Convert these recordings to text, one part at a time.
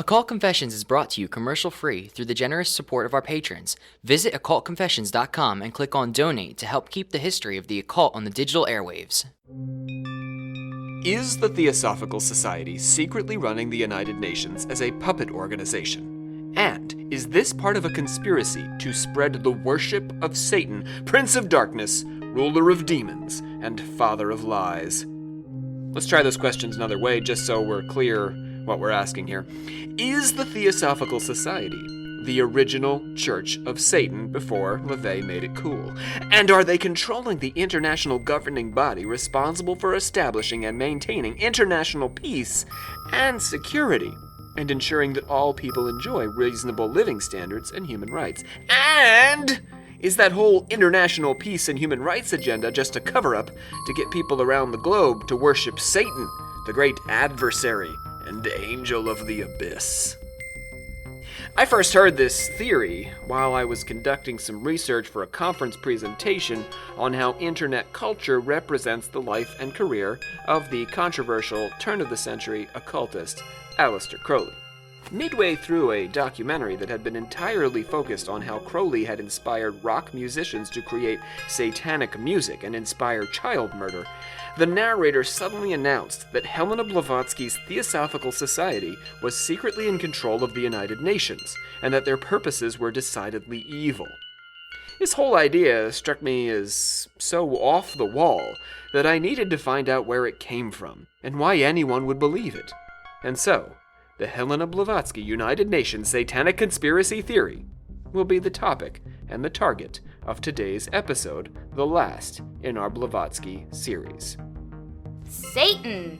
Occult Confessions is brought to you commercial-free through the generous support of our patrons. Visit occultconfessions.com and click on Donate to help keep the history of the occult on the digital airwaves. Is the Theosophical Society secretly running the United Nations as a puppet organization? And is this part of a conspiracy to spread the worship of Satan, Prince of Darkness, ruler of demons, and father of lies? Let's try those questions another way, just so we're clear what we're asking here. Is the Theosophical Society the original Church of Satan before LaVey made it cool? And are they controlling the international governing body responsible for establishing and maintaining international peace and security, and ensuring that all people enjoy reasonable living standards and human rights? And is that whole international peace and human rights agenda just a cover-up to get people around the globe to worship Satan, the great adversary and angel of the abyss? I first heard this theory while I was conducting some research for a conference presentation on how internet culture represents the life and career of the controversial turn-of-the-century occultist Aleister Crowley. Midway through a documentary that had been entirely focused on how Crowley had inspired rock musicians to create satanic music and inspire child murder, the narrator suddenly announced that Helena Blavatsky's Theosophical Society was secretly in control of the United Nations, and that their purposes were decidedly evil. This whole idea struck me as so off the wall that I needed to find out where it came from, and why anyone would believe it. And so, the Helena Blavatsky United Nations Satanic Conspiracy Theory will be the topic and the target of today's episode, the last in our Blavatsky series. Satan!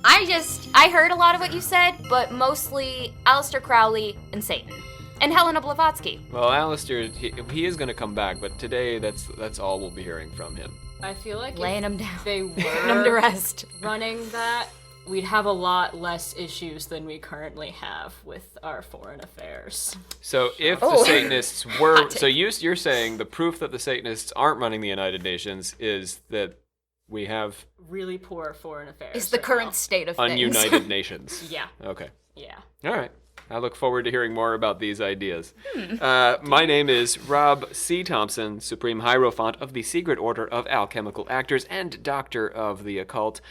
I heard a lot of what you said, but mostly Aleister Crowley and Satan. And Helena Blavatsky. Well, Aleister, he is going to come back, but today that's all we'll be hearing from him. I feel like laying him down. They Putting him to were rest. running that, we'd have a lot less issues than we currently have with our foreign affairs. So if the Satanists were... So you're saying the proof that the Satanists aren't running the United Nations is that we have... really poor foreign affairs. Is the current state of things. Ununited nations. Yeah. Okay. Yeah. All right. I look forward to hearing more about these ideas. My name is Rob C. Thompson, Supreme Hierophant of the Secret Order of Alchemical Actors and Doctor of the Occult.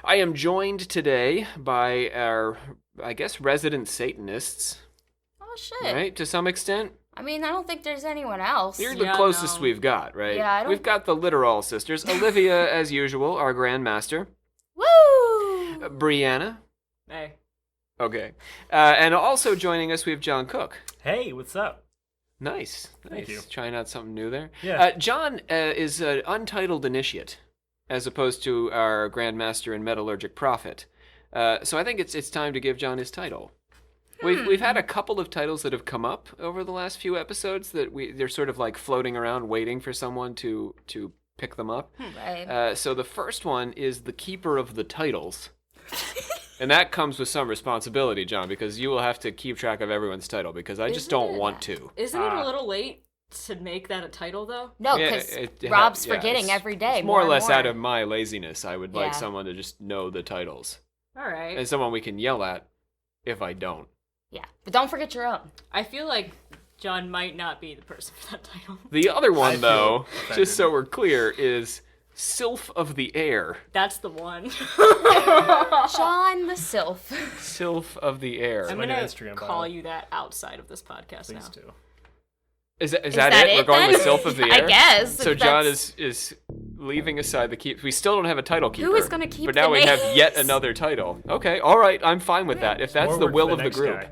I am joined today by our, I guess, resident Satanists. Oh, shit. Right, to some extent. I mean, I don't think there's anyone else. You're the closest we've got, right? Yeah, I don't... We've got the Literal Sisters. Olivia, as usual, our Grand Master. Woo! Brianna. Hey. Okay. And also joining us, we have John Cook. Hey, what's up? Nice. Thank you. Trying out something new there. Yeah. John is an untitled initiate, as opposed to our Grand Master and Metallurgic Prophet. So I think it's time to give John his title. We've had a couple of titles that have come up over the last few episodes that they're sort of like floating around waiting for someone to pick them up. Right. So the first one is the Keeper of the Titles. And that comes with some responsibility, John, because you will have to keep track of everyone's title, because I just don't want to. Isn't it a little late to make that a title, though? No, because Rob's forgetting every day. It's more or less out of my laziness. I would like someone to just know the titles. All right. And someone we can yell at if I don't. Yeah, but don't forget your own. I feel like John might not be the person for that title. The other one, though, just so we're clear, is Sylph of the Air. That's the one. John the Sylph. Sylph of the Air. I'm going to call you that outside of this podcast now. Please do. Is that it? We're going with Sylph of the Air? I guess. So John is leaving aside the keep. We still don't have a title keeper. Who is going to keep But now we have yet another title. Okay, all right, I'm fine with that. If that's the will of the group.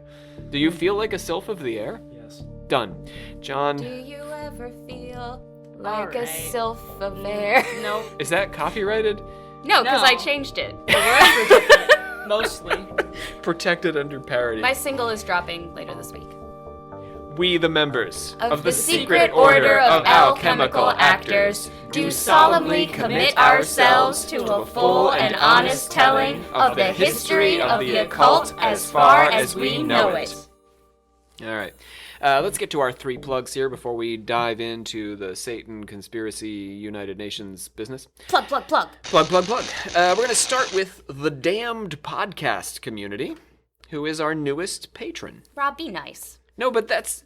Do you feel like a Sylph of the Air? Yes. Done. John. Do you ever feel like a Sylph of air? No. Is that copyrighted? No, because I changed it. The words were different, mostly. Protected under parody. My single is dropping later this week. We, the members of the Secret Order of Alchemical Actors, do solemnly commit ourselves to a full and honest telling of the history of the occult as far as we know it. All right. Let's get to our 3 plugs here before we dive into the Satan Conspiracy United Nations business. Plug. Plug. We're going to start with the Damned podcast community, who is our newest patron. Rob, be nice. No, but that's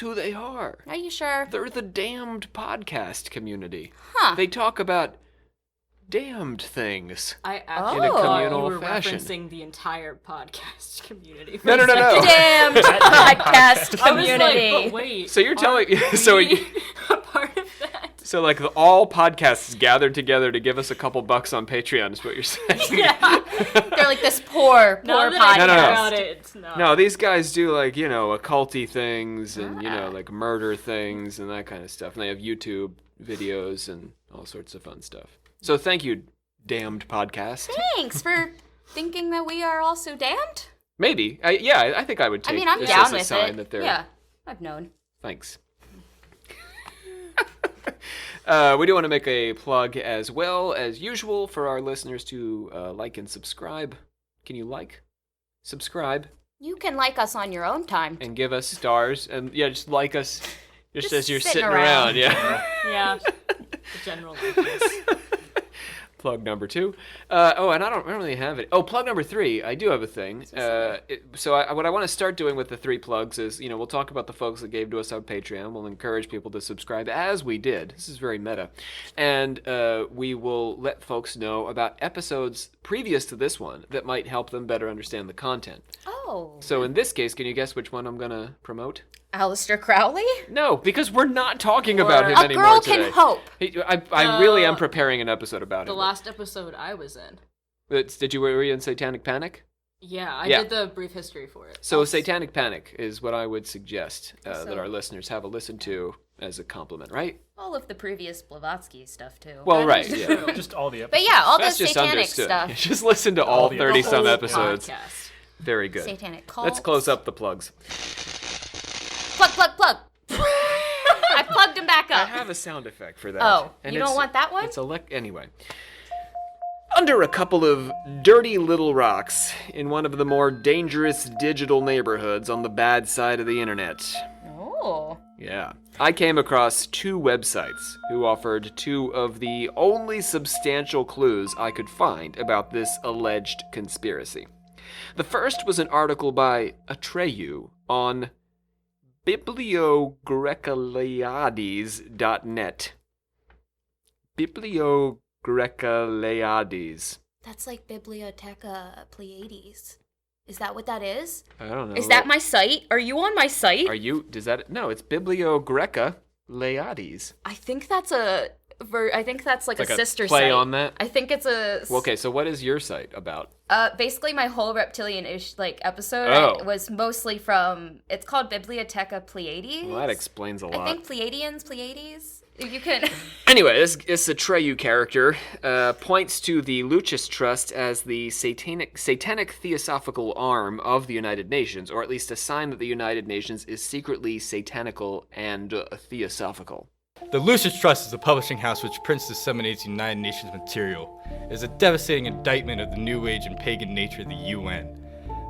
who they are. Are you sure? They're the Damned podcast community. Huh. They talk about damned things. I actually in a thought communal you were fashion. referencing the entire podcast community. No. Damn podcast I was community. like, but wait. So you're telling aren't so we a part of that? so like all podcasts gathered together to give us a couple bucks on Patreon is what you're saying. Yeah. They're like this poor Now that podcast. I No. think about it, it's not. No, these guys do like, occulty things and, like murder things and that kind of stuff. And they have YouTube videos and all sorts of fun stuff. So thank you, Damned Podcast. Thanks for thinking that we are also damned. Maybe. I think I would take I'm this down as a with sign it. that they're... Yeah, I've known. Thanks. We do want to make a plug as well as usual for our listeners to like and subscribe. Can you like, subscribe, You can like us on your own time. and give us stars? And just like us just as you're sitting sitting around. around. Yeah. Yeah. The general like this. Plug number 2. And I don't really have it. Oh, plug number 3. I do have a thing. What I want to start doing with the 3 plugs is, we'll talk about the folks that gave to us on Patreon. We'll encourage people to subscribe as we did. This is very meta. And we will let folks know about episodes previous to this one that might help them better understand the content. Oh. So in this case, can you guess which one I'm going to promote? Aleister Crowley? No, because we're not talking about him A anymore Girl today. Can Hope. I really am preparing an episode about The him. last episode I was in. Were you in Satanic Panic? Yeah, I Yeah. did the brief history for it. So Satanic Panic is what I would suggest that our listeners have a listen to as a compliment, right? All of the previous Blavatsky stuff, too. Well, right, yeah. Just all the episodes. But yeah, all the That's just satanic understood. stuff. Just listen to all the 30-some episodes. episodes. Podcast. Very good. Satanic cults. Let's close up the plugs. Plug. I plugged him back I up. have a sound effect for that. Oh, and you don't want that one? It's anyway. Under a couple of dirty little rocks in one of the more dangerous digital neighborhoods on the bad side of the internet. Oh. Yeah. I came across 2 websites who offered 2 of the only substantial clues I could find about this alleged conspiracy. The first was an article by Atreyu on bibliogrecaliades.net. Bibliogrecaliades. That's like Bibliotheca Pleiades. Is that what that is? I don't know. Is that my site? Are you on my site? No, it's Bibliogrecaliades. I think that's a like a sister play site. on that? I think it's a Well, okay, so what is your site about? basically my whole reptilian-ish episode Oh. was mostly from, it's called Bibliotheca Pleiades. Well, that explains a lot. I think Pleiades. You can Anyway, this Atreyu character points to the Lucis Trust as the satanic theosophical arm of the United Nations, or at least a sign that the United Nations is secretly satanical and theosophical. The Lucis Trust is a publishing house which prints disseminates United Nations material. It is a devastating indictment of the New Age and pagan nature of the UN.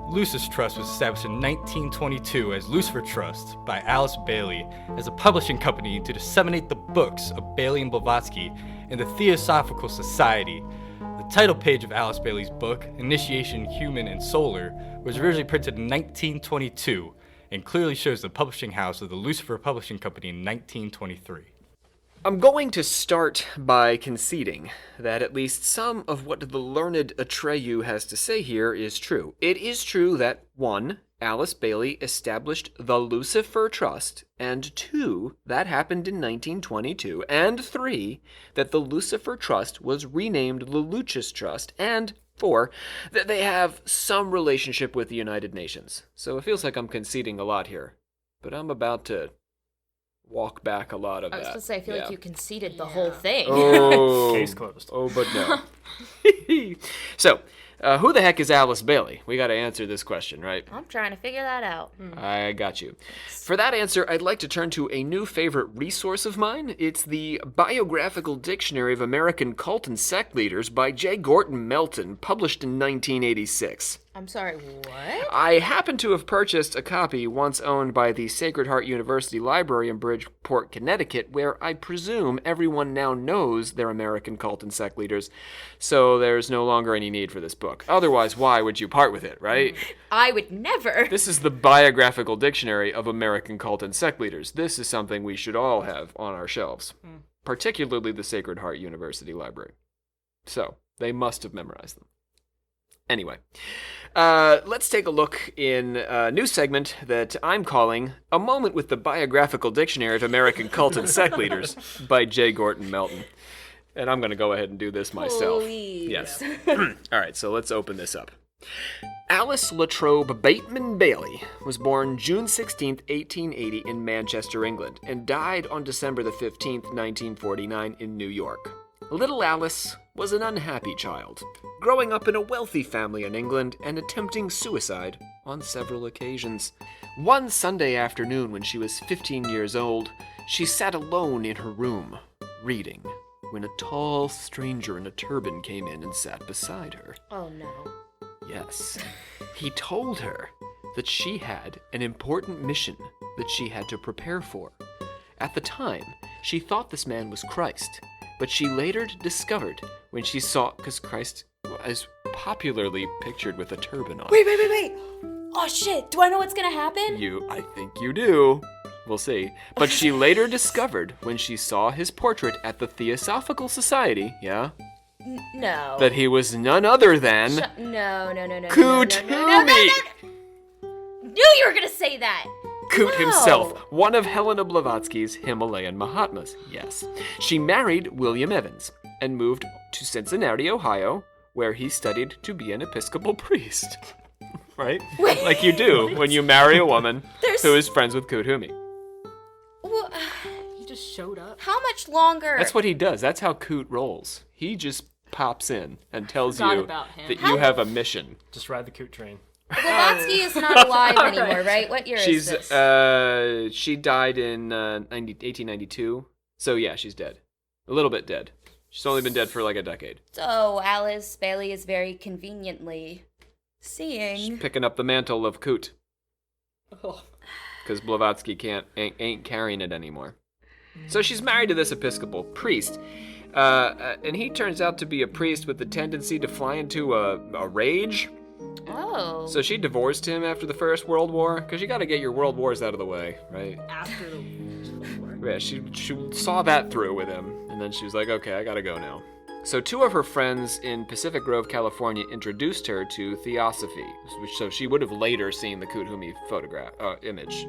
Lucis Trust was established in 1922 as Lucifer Trust by Alice Bailey as a publishing company to disseminate the books of Bailey and Blavatsky in the Theosophical Society. The title page of Alice Bailey's book, Initiation Human and Solar, was originally printed in 1922 and clearly shows the publishing house of the Lucifer Publishing Company in 1923. I'm going to start by conceding that at least some of what the learned Atreyu has to say here is true. It is true that 1. Alice Bailey established the Lucifer Trust, and 2. That happened in 1922, and 3. That the Lucifer Trust was renamed the Lucis Trust, and 4. That they have some relationship with the United Nations. So it feels like I'm conceding a lot here, but I'm about to walk back a lot of that. I was supposed to say, I feel like Yeah. you conceded the whole thing. Oh. Case closed. Oh, but no. So, who the heck is Alice Bailey? We got to answer this question, right? I'm trying to figure that out. I got you. For that answer, I'd like to turn to a new favorite resource of mine. It's the Biographical Dictionary of American Cult and Sect Leaders by J. Gorton Melton, published in 1986. I'm sorry, what? I happen to have purchased a copy once owned by the Sacred Heart University Library in Bridgeport, Connecticut, where I presume everyone now knows their American cult and sect leaders, so there's no longer any need for this book. Otherwise, why would you part with it, right? I would never. This is the biographical dictionary of American cult and sect leaders. This is something we should all have on our shelves, particularly the Sacred Heart University Library. So, they must have memorized them. Anyway, let's take a look in a new segment that I'm calling A Moment with the Biographical Dictionary of American Cult and Sect Leaders by J. Gordon Melton. And I'm going to go ahead and do this myself. Please. Yes. All right, so let's open this up. Alice Latrobe Bateman Bailey was born June 16, 1880 in Manchester, England, and died on December the 15th, 1949 in New York. Little Alice was an unhappy child, growing up in a wealthy family in England and attempting suicide on several occasions. One Sunday afternoon when she was 15 years old, she sat alone in her room, reading, when a tall stranger in a turban came in and sat beside her. Oh, no. Yes, he told her that she had an important mission that she had to prepare for. At the time, she thought this man was Christ, but she later discovered when she saw, because Christ is popularly pictured with a turban on. Wait. Oh, shit. Do I know what's gonna happen? I think you do. We'll see. But she later discovered when she saw his portrait at the Theosophical Society, yeah? No. That he was none other than No. Kutumi! Knew you were gonna say that. Kut No. himself, one of Helena Blavatsky's Himalayan Mahatmas, yes. She married William Evans and moved to Cincinnati, Ohio, where he studied to be an Episcopal priest. Right? Wait. Like you do when you marry a woman There's- who is friends with Kutumi. Well, He just showed up. how much longer? That's what he does. That's how Kut rolls. He just pops in and tells Forgot you about him. that you have a mission. Just ride the coot train. Blavatsky is not alive anymore, right? What year She's is this? she died in 1892. So yeah, she's dead. A little bit dead. She's only been dead for like a decade. So Alice Bailey is very conveniently She's seeing. picking up the mantle of Kut Oh. because Blavatsky ain't carrying it anymore. So she's married to this Episcopal priest, and he turns out to be a priest with the tendency to fly into a rage. Oh. So she divorced him after the First World War, because you got to get your world wars out of the way, right? After the war. Yeah, she saw that through with him, and then she was like, okay, I gotta go now. So two of her friends in Pacific Grove, California, introduced her to Theosophy, so she would have later seen the Kutumi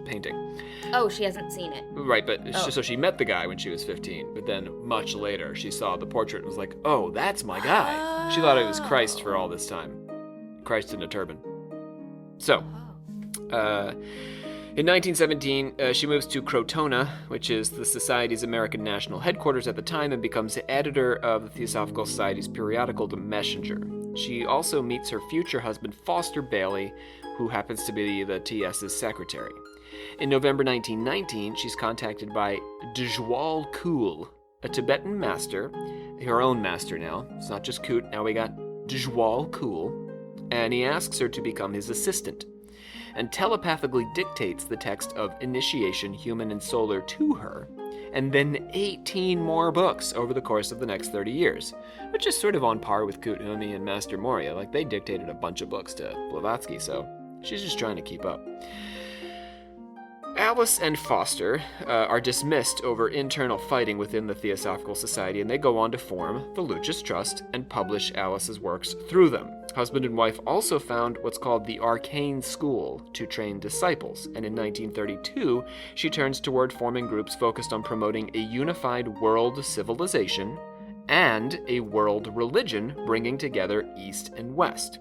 painting. Oh, she hasn't seen it. Right, but Oh. so she met the guy when she was 15, but then much later she saw the portrait and was like, oh, that's my guy. She thought it was Christ for all this time. Christ in a turban. So, in 1917, she moves to Crotona, which is the Society's American national headquarters at the time, and becomes the editor of the Theosophical Society's periodical The Messenger. She also meets her future husband, Foster Bailey, who happens to be the TS's secretary. In November 1919, she's contacted by Djwal Khul, a Tibetan master, her own master now. It's not just Kut, now we got Djwal Khul, and he asks her to become his assistant, and telepathically dictates the text of Initiation, Human and Solar to her, and then 18 more books over the course of the next 30 years, which is sort of on par with Kutumi and Master Moria. Like, they dictated a bunch of books to Blavatsky, so she's just trying to keep up. Alice and Foster are dismissed over internal fighting within the Theosophical Society, and they go on to form the Lucis Trust and publish Alice's works through them. Husband and wife also found what's called the Arcane School to train disciples, and in 1932, she turns toward forming groups focused on promoting a unified world civilization and a world religion bringing together East and West.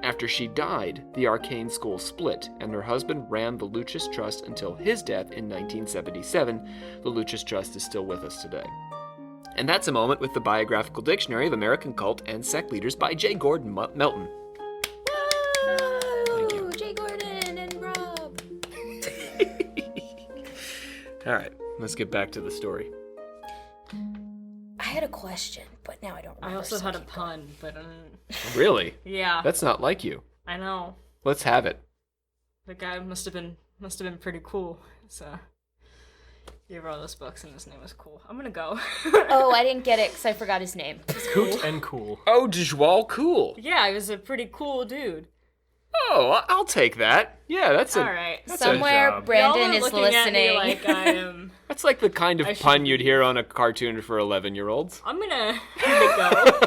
After she died, the Arcane School split, and her husband ran the Lucis Trust until his death in 1977. The Lucis Trust is still with us today. And that's a moment with the Biographical Dictionary of American Cult and Sect Leaders by J. Gordon Melton. Thank you. Jay Gordon and Rob. All right, let's get back to the story. I had a question, but now I don't remember. I also so had a keep going. pun, but Really? yeah. That's not like you. I know. Let's have it. The guy must have been pretty cool. So he wrote those books and his name was cool. I'm gonna go. Oh, I didn't get it because I forgot his name. Coot and cool. Oh, Dijwal Cool. Yeah, he was a pretty cool dude. Oh, I'll take that. Yeah, that's All right. Somewhere job. Brandon Y'all are is looking at me listening. like I am. That's like the kind of I should pun be- you'd hear on a cartoon for 11-year-olds. I'm gonna go.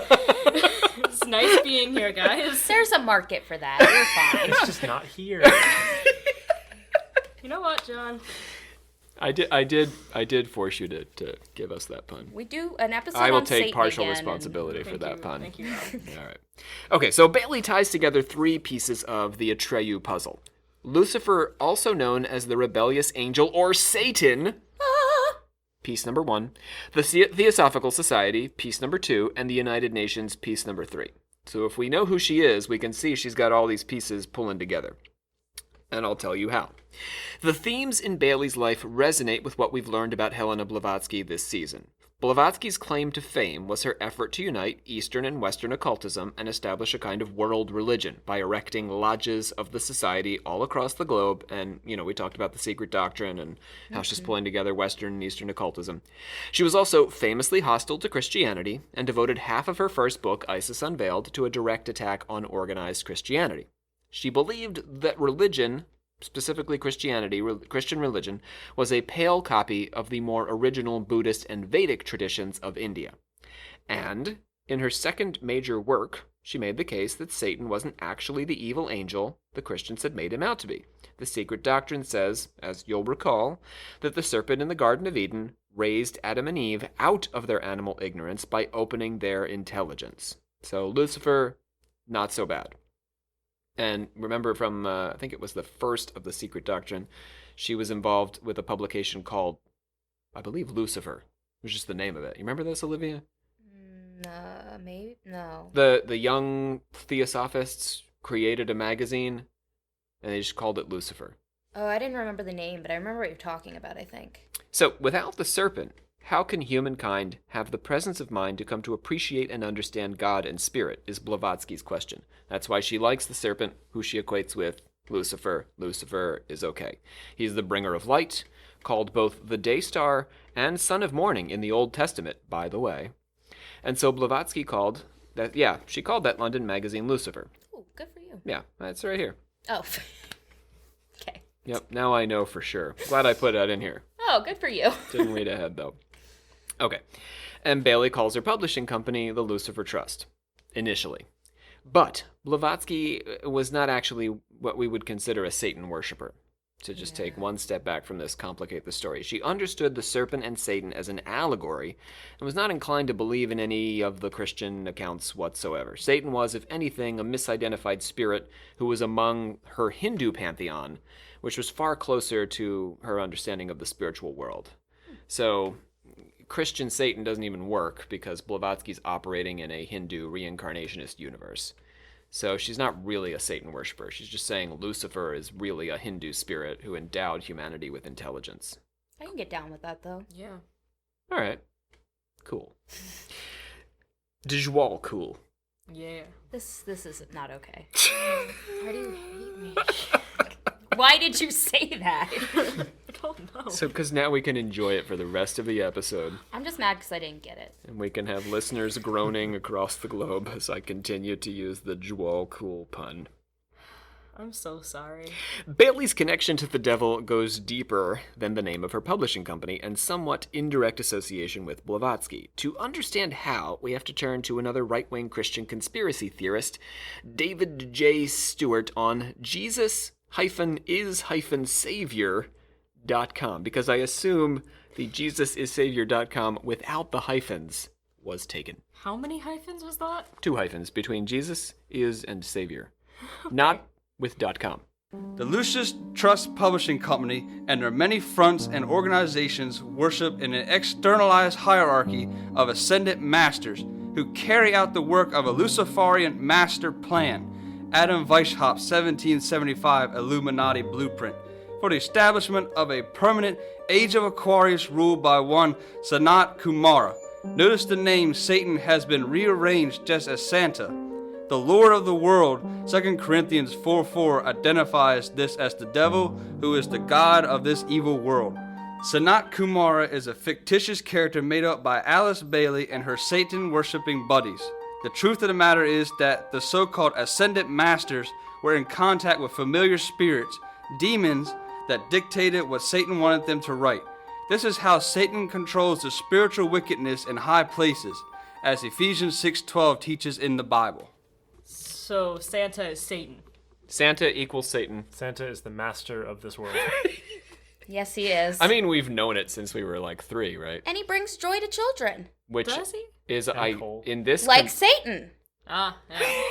It's nice being here, guys. There's a market for that. You're fine. It's just not here. You know what, John? I did force you to give us that pun. We do an episode I will on take Satan partial again, responsibility for Thank that you. pun. Thank you, Rob. All right. Okay, so Bailey ties together 3 pieces of the Atreyu puzzle. Lucifer, also known as the rebellious angel or Satan, piece number 1, the Theosophical Society, piece number 2, and the United Nations, piece number 3. So if we know who she is, we can see she's got all these pieces pulling together. And I'll tell you how. The themes in Bailey's life resonate with what we've learned about Helena Blavatsky this season. Blavatsky's claim to fame was her effort to unite Eastern and Western occultism and establish a kind of world religion by erecting lodges of the society all across the globe. And, we talked about the secret doctrine and how she's pulling together Western and Eastern occultism. She was also famously hostile to Christianity and devoted half of her first book, Isis Unveiled, to a direct attack on organized Christianity. She believed that religion, specifically Christianity, Christian religion, was a pale copy of the more original Buddhist and Vedic traditions of India. And in her second major work, she made the case that Satan wasn't actually the evil angel the Christians had made him out to be. The secret doctrine says, as you'll recall, that the serpent in the Garden of Eden raised Adam and Eve out of their animal ignorance by opening their intelligence. So Lucifer, not so bad. And remember from, I think it was the first of the Secret Doctrine, she was involved with a publication called, I believe, Lucifer. It was just the name of it. You remember this, Olivia? Maybe? No. The young Theosophists created a magazine, and they just called it Lucifer. Oh, I didn't remember the name, but I remember what you're talking about, I think. So, without the serpent, how can humankind have the presence of mind to come to appreciate and understand God and spirit, is Blavatsky's question. That's why she likes the serpent, who she equates with Lucifer. Lucifer is okay. He's the bringer of light, called both the day star and son of morning in the Old Testament, by the way. And so Blavatsky called that London magazine Lucifer. Oh, good for you. Yeah, that's right here. Oh. Okay. Yep, now I know for sure. Glad I put that in here. Oh, good for you. Didn't read ahead, though. Okay. And Bailey calls her publishing company the Lucifer Trust, initially. But Blavatsky was not actually what we would consider a Satan worshiper. To just take one step back from this, complicate the story. She understood the serpent and Satan as an allegory and was not inclined to believe in any of the Christian accounts whatsoever. Satan was, if anything, a misidentified spirit who was among her Hindu pantheon, which was far closer to her understanding of the spiritual world. So Christian Satan doesn't even work because Blavatsky's operating in a Hindu reincarnationist universe. So she's not really a Satan worshiper. She's just saying Lucifer is really a Hindu spirit who endowed humanity with intelligence. I can get down with that, though. Yeah. All right. Cool. Dijwal cool. Yeah. This is not okay. Why do you hate me? Why did you say that? I don't know. So, because now we can enjoy it for the rest of the episode, I'm just mad because I didn't get it. and we can have listeners groaning across the globe as I continue to use the Dijwal cool pun. I'm so sorry. Bailey's connection to the devil goes deeper than the name of her publishing company and somewhat indirect association with Blavatsky. To understand how, we have to turn to another right-wing Christian conspiracy theorist, David J. Stewart, on Jesus-is-savior.com, because I assume the JesusIsSavior.com without the hyphens was taken. How many hyphens was that? 2 hyphens between Jesus, is, and Savior. Not with .com. The Lucis Trust Publishing Company and their many fronts and organizations worship in an externalized hierarchy of ascendant masters who carry out the work of a Luciferian master plan, Adam Weishaupt's 1775 Illuminati blueprint, for the establishment of a permanent Age of Aquarius ruled by one Sanat Kumara. Notice the name Satan has been rearranged just as Santa. The Lord of the world, 2 Corinthians 4:4, identifies this as the devil, who is the god of this evil world. Sanat Kumara is a fictitious character made up by Alice Bailey and her Satan-worshipping buddies. The truth of the matter is that the so-called ascendant masters were in contact with familiar spirits, demons, that dictated what Satan wanted them to write. This is how Satan controls the spiritual wickedness in high places, as Ephesians 6:12 teaches in the Bible. So Santa is Satan. Santa equals Satan. Santa is the master of this world. Yes, he is. I mean, we've known it since we were like 3, right? And he brings joy to children. Which Does he? is Nicole. in this Like Satan. Ah, yeah.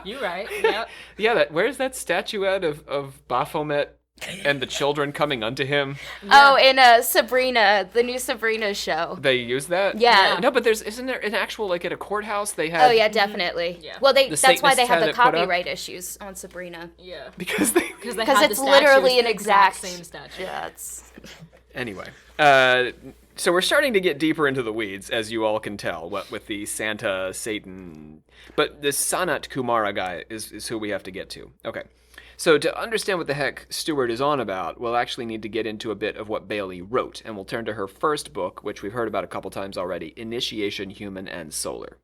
You right. Yep. yeah. Where's that statue out of Baphomet and the children coming unto him? Oh, in Sabrina, the new Sabrina show. They use that? Yeah. No, but isn't there an actual, like at a courthouse they had? Oh yeah, definitely. Yeah. Well, The that's why they Satanists have had the it put up? copyright issues on Sabrina. Yeah. Because they. Because it's literally an exact same statue. Yeah, it's Anyway, so we're starting to get deeper into the weeds, as you all can tell, what with the Santa, Satan. But this Sanat Kumara guy is who we have to get to. Okay. So to understand what the heck Stewart is on about, we'll actually need to get into a bit of what Bailey wrote, and we'll turn to her first book, which we've heard about a couple times already, Initiation, Human, and Solar.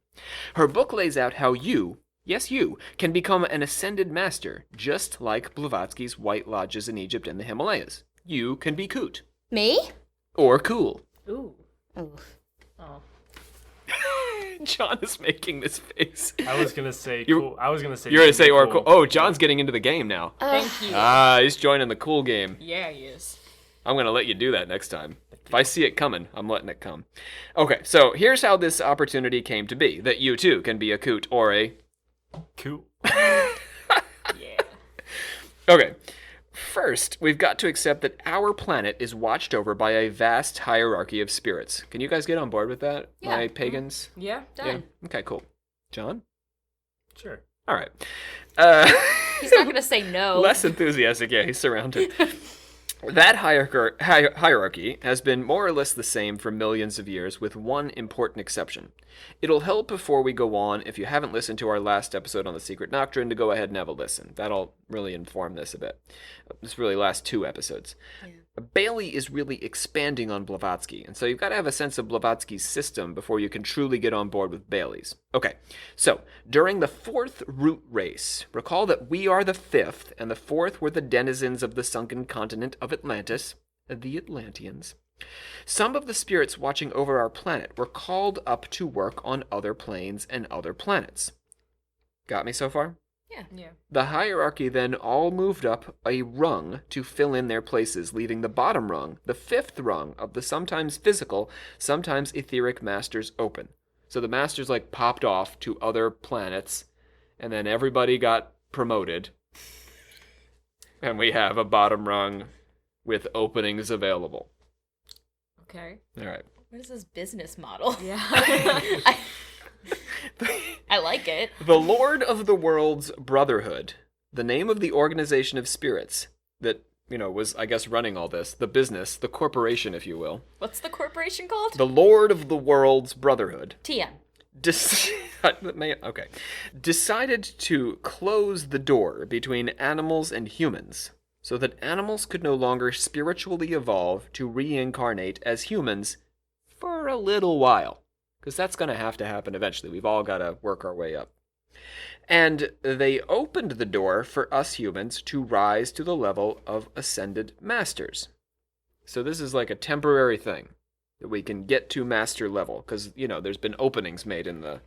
Her book lays out how you, yes you, can become an ascended master, just like Blavatsky's White Lodges in Egypt and the Himalayas. You can be coot. me. Or cool. Ooh. Ooh. Oh. John is making this face. I was gonna say You- cool. I was gonna say. You're going to say or cool. cool. Oh, John's getting into the game now. Thank you. He's joining the cool game. Yeah, he is. I'm going to let you do that next time. If I see it coming, I'm letting it come. Okay, so here's how this opportunity came to be, that you too can be a coot or a... Cool. Yeah. Okay, first, we've got to accept that our planet is watched over by a vast hierarchy of spirits. Can you guys get on board with that, Yeah. my pagans? Yeah. Done. Yeah? Okay, cool. John? Sure. All right. He's not gonna say no. Less enthusiastic, yeah, he's surrounded. That hierarchy has been more or less the same for millions of years, with one important exception. It'll help before we go on, if you haven't listened to our last episode on the Secret Doctrine, to go ahead and have a listen. That'll really inform this a bit. This really last 2 episodes. Bailey is really expanding on Blavatsky, and so you've got to have a sense of Blavatsky's system before you can truly get on board with Bailey's. Okay, so during the 4th root race, recall that we are the 5th, and the 4th were the denizens of the sunken continent of Atlantis, the Atlanteans. Some of the spirits watching over our planet were called up to work on other planes and other planets. Got me so far? Yeah. The hierarchy then all moved up a rung to fill in their places, leaving the bottom rung, the 5th rung of the sometimes physical, sometimes etheric masters open. So the masters like popped off to other planets, and then everybody got promoted. And we have a bottom rung with openings available. Okay. All right. What is this business model? Yeah. I like it. The Lord of the World's Brotherhood, the name of the organization of spirits that, was, I guess, running all this, the business, the corporation, if you will. What's the corporation called? The Lord of the World's Brotherhood. TM. Decided to close the door between animals and humans so that animals could no longer spiritually evolve to reincarnate as humans for a little while. Because that's going to have to happen eventually. We've all got to work our way up. And they opened the door for us humans to rise to the level of ascended masters. So this is like a temporary thing that we can get to master level, because, there's been openings made in the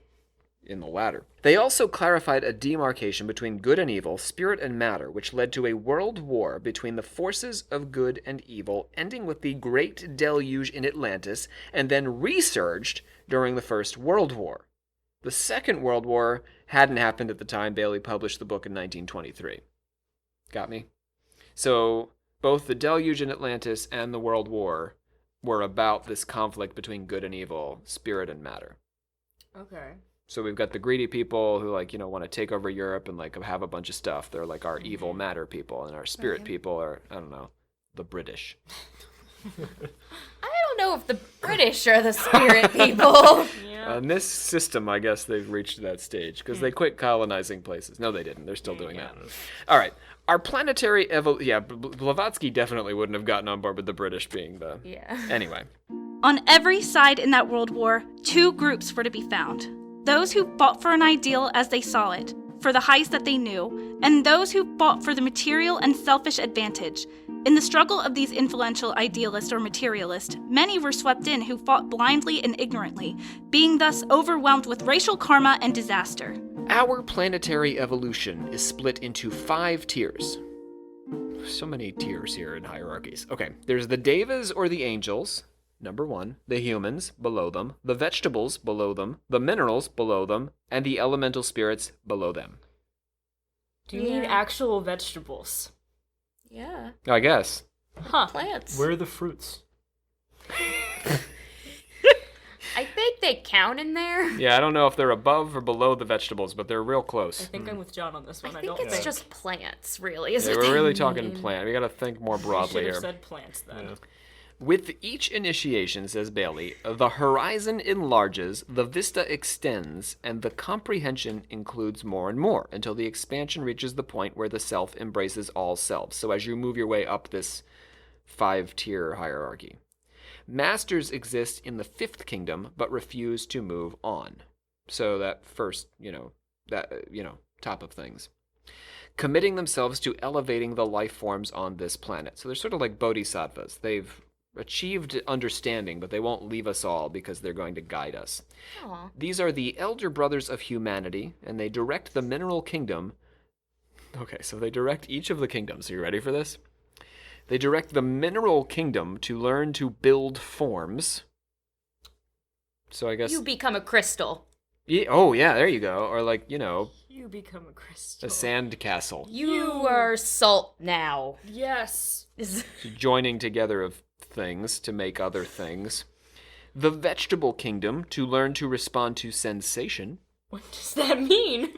ladder. They also clarified a demarcation between good and evil, spirit and matter, which led to a world war between the forces of good and evil, ending with the Great Deluge in Atlantis, and then resurged during the First World War. The Second World War hadn't happened at the time Bailey published the book in 1923. Got me? So both the Deluge in Atlantis and the World War were about this conflict between good and evil, spirit and matter. Okay. So we've got the greedy people who, want to take over Europe and, have a bunch of stuff. They're, our evil matter people, and our spirit people are, I don't know, the British. I don't know if the British are the spirit people. In this system, I guess they've reached that stage because they quit colonizing places. No, they didn't. They're still doing that. All right. Our planetary Blavatsky definitely wouldn't have gotten on board with the British being the... Yeah. Anyway. On every side in that world war, two groups were to be found. Those who fought for an ideal as they saw it, for the heights that they knew, and those who fought for the material and selfish advantage. In the struggle of these influential idealists or materialists, many were swept in who fought blindly and ignorantly, being thus overwhelmed with racial karma and disaster. Our planetary evolution is split into 5 tiers. So many tiers here in hierarchies. Okay, there's the devas or the angels, number 1, the humans below them, the vegetables below them, the minerals below them, and the elemental spirits below them. Do you mean actual vegetables? Yeah. I guess. Huh. Plants. Where are the fruits? I think they count in there. Yeah, I don't know if they're above or below the vegetables, but they're real I close. think I'm with John on this one. I I think don't it's just plants, really. Is Yeah, what we're they really talking mean. plant. We gotta think more We broadly should have here. said plants then. Yeah. With each initiation, says Bailey, the horizon enlarges, the vista extends, and the comprehension includes more and more until the expansion reaches the point where the self embraces all selves. So as you move your way up this 5-tier hierarchy. Masters exist in the 5th kingdom, but refuse to move on. So that first, top of things. Committing themselves to elevating the life forms on this planet. So they're sort of like bodhisattvas. They've achieved understanding, but they won't leave us all because they're going to guide us. Aw. These are the elder brothers of humanity, and they direct the mineral kingdom. Okay, so they direct each of the kingdoms. Are you ready for this? They direct the mineral kingdom to learn to build forms. So I guess... You become a crystal. yeah, there you go. Or like, You become a crystal. a sand castle. You are salt now. Yes. Joining together of things to make other things. The vegetable kingdom to learn to respond to sensation. What does that mean?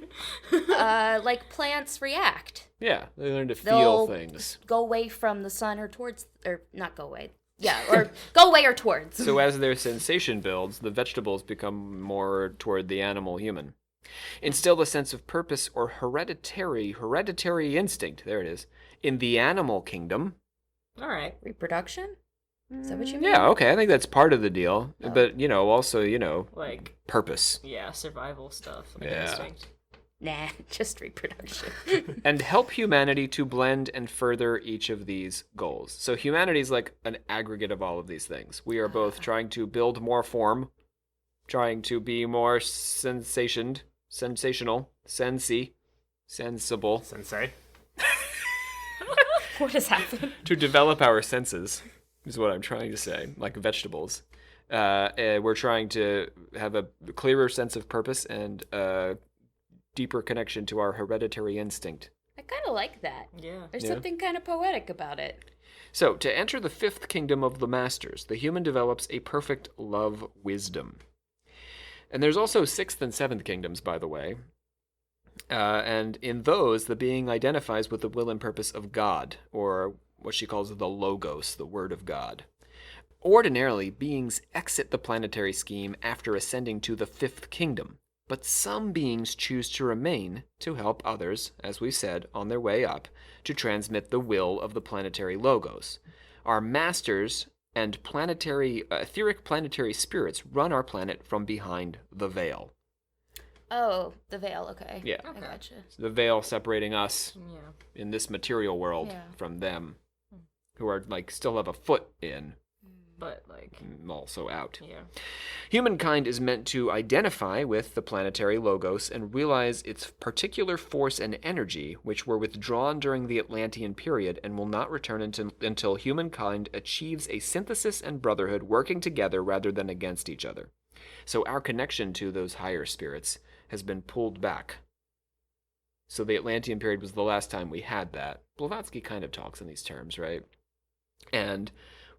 Like plants react. Yeah, they learn to They'll feel things. go away from the sun or towards, or not go away. Yeah, or go away or towards. So as their sensation builds, the vegetables become more toward the animal human. Instill a sense of purpose or hereditary instinct, there it is, in the animal kingdom. All right. Reproduction? Is that what you mean? Yeah, okay, I think that's part of the deal. But, also, Like, purpose. yeah, survival stuff. Like Yeah. instinct. Nah, just reproduction. And help humanity to blend and further each of these goals. So humanity is like an aggregate of all of these things. We are both trying to build more form, trying to be more sensational, sensible, Sensei. What has happened? to develop our senses, is what I'm trying to say, like vegetables. We're trying to have a clearer sense of purpose and a deeper connection to our hereditary instinct. I kind of like that. Yeah. There's Yeah. something kind of poetic about it. So, to enter the 5th kingdom of the masters, the human develops a perfect love wisdom. And there's also 6th and 7th kingdoms, by the way. And in those, the being identifies with the will and purpose of God, or what she calls the Logos, the Word of God. Ordinarily, beings exit the planetary scheme after ascending to the 5th kingdom, but some beings choose to remain to help others, as we said, on their way up, to transmit the will of the planetary Logos. Our masters and etheric planetary spirits run our planet from behind the veil. Oh, the veil, okay. Yeah. I gotcha. The veil separating us Yeah. in this material world Yeah. from them, who are still have a foot in, But, like, and also out. yeah. Humankind is meant to identify with the planetary Logos and realize its particular force and energy, which were withdrawn during the Atlantean period and will not return until humankind achieves a synthesis and brotherhood working together rather than against each other. So our connection to those higher spirits has been pulled back. So the Atlantean period was the last time we had that. Blavatsky kind of talks in these terms, right? And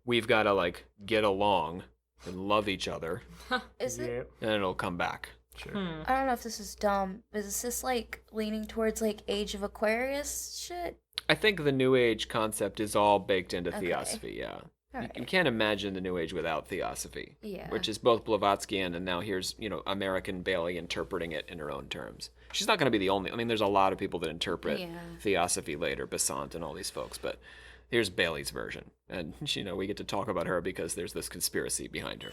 we've got to get along and love each other, Is it? Yep. and it'll come back. Sure. I don't know if this is dumb, but is this leaning towards Age of Aquarius shit? I think the New Age concept is all baked into Okay. Theosophy, yeah. You can't imagine the New Age without Theosophy. Yeah. Which is both Blavatskyan, and now here's, American Bailey interpreting it in her own terms. She's not going to be the only. I mean, there's a lot of people that interpret Theosophy later, Besant and all these folks, but here's Bailey's version. And, we get to talk about her because there's this conspiracy behind her.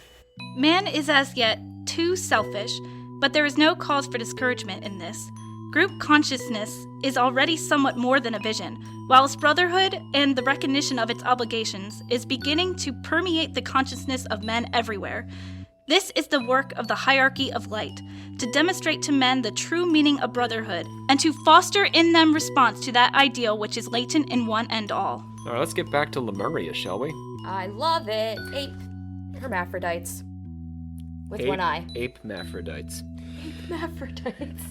Man is as yet too selfish, but there is no cause for discouragement in this. Group consciousness is already somewhat more than a vision, whilst brotherhood and the recognition of its obligations is beginning to permeate the consciousness of men everywhere. This is the work of the hierarchy of light, to demonstrate to men the true meaning of brotherhood, and to foster in them response to that ideal which is latent in one and all. All right, let's get back to Lemuria, shall we? I love it. Ape hermaphrodites. With one eye. Ape-maphrodites. Hermaphrodites.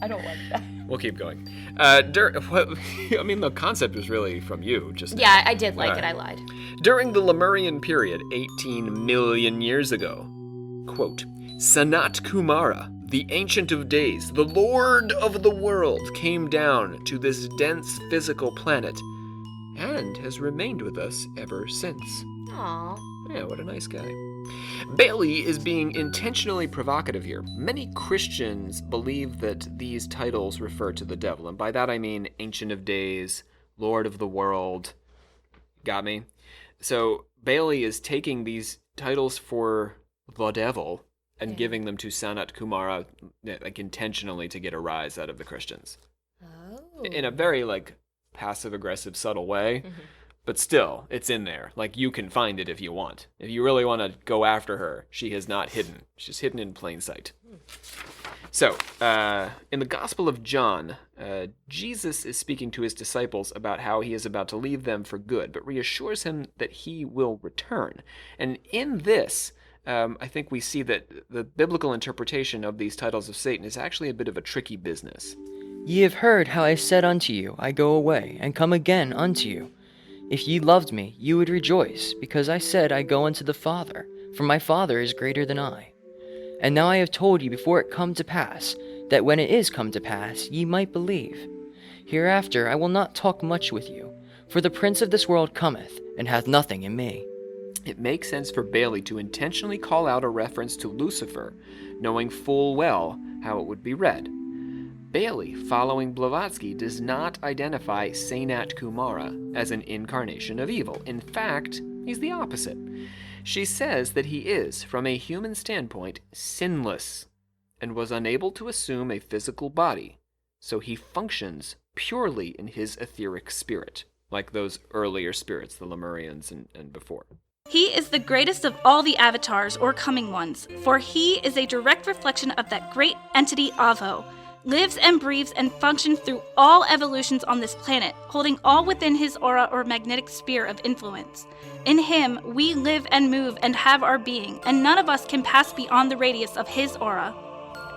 I don't like that. We'll keep going. The concept was really from you. Yeah, I did like it. I lied. During the Lemurian period, 18 million years ago, quote, Sanat Kumara, the Ancient of Days, the Lord of the world, came down to this dense physical planet and has remained with us ever since. Aww. Yeah, what a nice guy. Bailey is being intentionally provocative here. Many Christians believe that these titles refer to the devil, and by that I mean Ancient of Days, Lord of the World. Got me? So Bailey is taking these titles for the devil and giving them to Sanat Kumara, like intentionally to get a rise out of the Christians. Oh. In a very passive-aggressive, subtle way. Mm-hmm. But still, it's in there. You can find it if you want. If you really want to go after her, she is not hidden. She's hidden in plain sight. So, in the Gospel of John, Jesus is speaking to his disciples about how he is about to leave them for good, but reassures him that he will return. And in this, I think we see that the biblical interpretation of these titles of Satan is actually a bit of a tricky business. Ye have heard how I said unto you, I go away, and come again unto you. If ye loved me, ye would rejoice, because I said, I go unto the Father, for my Father is greater than I. And now I have told you before it come to pass, that when it is come to pass, ye might believe. Hereafter I will not talk much with you, for the prince of this world cometh, and hath nothing in me. It makes sense for Bailey to intentionally call out a reference to Lucifer, knowing full well how it would be read. Bailey, following Blavatsky, does not identify Sanat Kumara as an incarnation of evil. In fact, he's the opposite. She says that he is, from a human standpoint, sinless, and was unable to assume a physical body, so he functions purely in his etheric spirit, like those earlier spirits, the Lemurians and before. He is the greatest of all the avatars or coming ones, for he is a direct reflection of that great entity Avo, lives and breathes and functions through all evolutions on this planet, holding all within his aura or magnetic sphere of influence. In him, we live and move and have our being, and none of us can pass beyond the radius of his aura.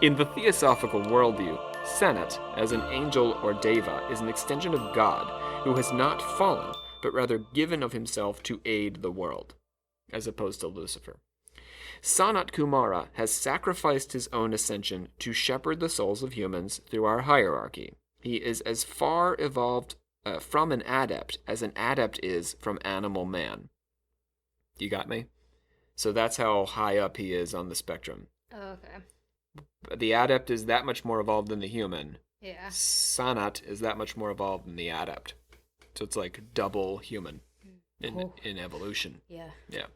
In the Theosophical worldview, Sanat, as an angel or deva, is an extension of God, who has not fallen, but rather given of himself to aid the world, as opposed to Lucifer. Sanat Kumara has sacrificed his own ascension to shepherd the souls of humans through our hierarchy. He is as far evolved from an adept as an adept is from animal man. You got me? So that's how high up he is on the spectrum. Oh, okay. The adept is that much more evolved than the human. Yeah. Sanat is that much more evolved than the adept. So it's like double human in evolution. Yeah. Yeah.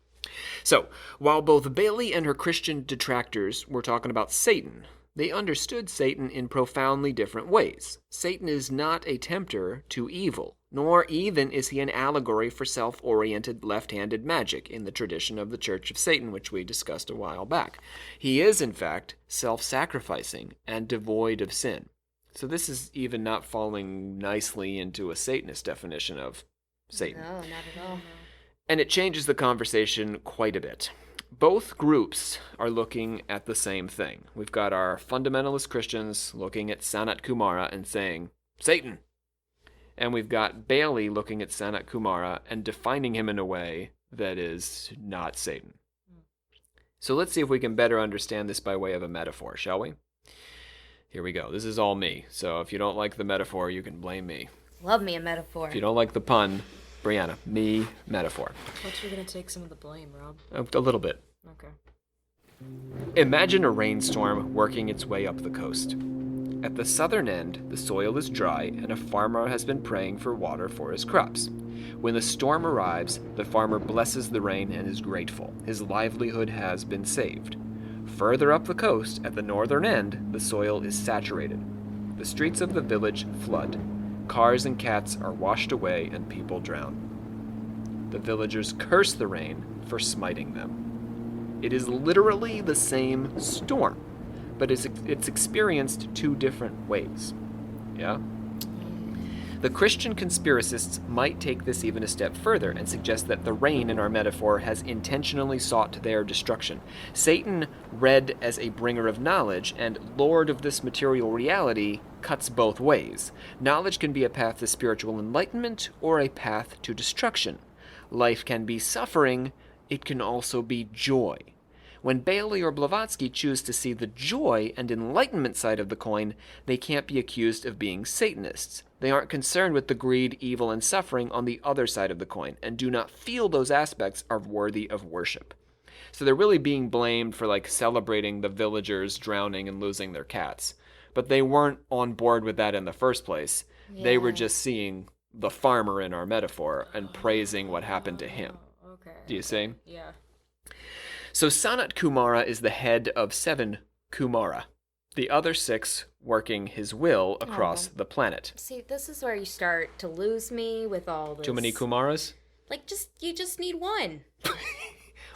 So, while both Bailey and her Christian detractors were talking about Satan, they understood Satan in profoundly different ways. Satan is not a tempter to evil, nor even is he an allegory for self-oriented left-handed magic in the tradition of the Church of Satan, which we discussed a while back. He is, in fact, self-sacrificing and devoid of sin. So this is even not falling nicely into a Satanist definition of Satan. No, not at all. And it changes the conversation quite a bit. Both groups are looking at the same thing. We've got our fundamentalist Christians looking at Sanat Kumara and saying, Satan. And we've got Bailey looking at Sanat Kumara and defining him in a way that is not Satan. So let's see if we can better understand this by way of a metaphor, shall we? Here we go. This is all me. So if you don't like the metaphor, you can blame me. Love me a metaphor. If you don't like the pun, Brianna, me, metaphor. Thought you were gonna take some of the blame, Rob. A little bit. Okay. Imagine a rainstorm working its way up the coast. At the southern end, the soil is dry and a farmer has been praying for water for his crops. When the storm arrives, the farmer blesses the rain and is grateful. His livelihood has been saved. Further up the coast, at the northern end, the soil is saturated. The streets of the village flood. Cars and cats are washed away and people drown. The villagers curse the rain for smiting them. It is literally the same storm, but it's experienced two different ways. Yeah? The Christian conspiracists might take this even a step further and suggest that the rain in our metaphor has intentionally sought their destruction. Satan, read as a bringer of knowledge and lord of this material reality, cuts both ways. Knowledge can be a path to spiritual enlightenment or a path to destruction. Life can be suffering, it can also be joy. When Bailey or Blavatsky choose to see the joy and enlightenment side of the coin, they can't be accused of being Satanists. They aren't concerned with the greed, evil, and suffering on the other side of the coin, and do not feel those aspects are worthy of worship. So they're really being blamed for celebrating the villagers drowning and losing their cats. But they weren't on board with that in the first place. Yeah. They were just seeing the farmer in our metaphor and praising what happened to him. Okay. Do you see? Yeah. So Sanat Kumara is the head of 7 Kumara, the other 6 working his will across the planet. See, this is where you start to lose me with all this. Too many Kumaras? You just need one.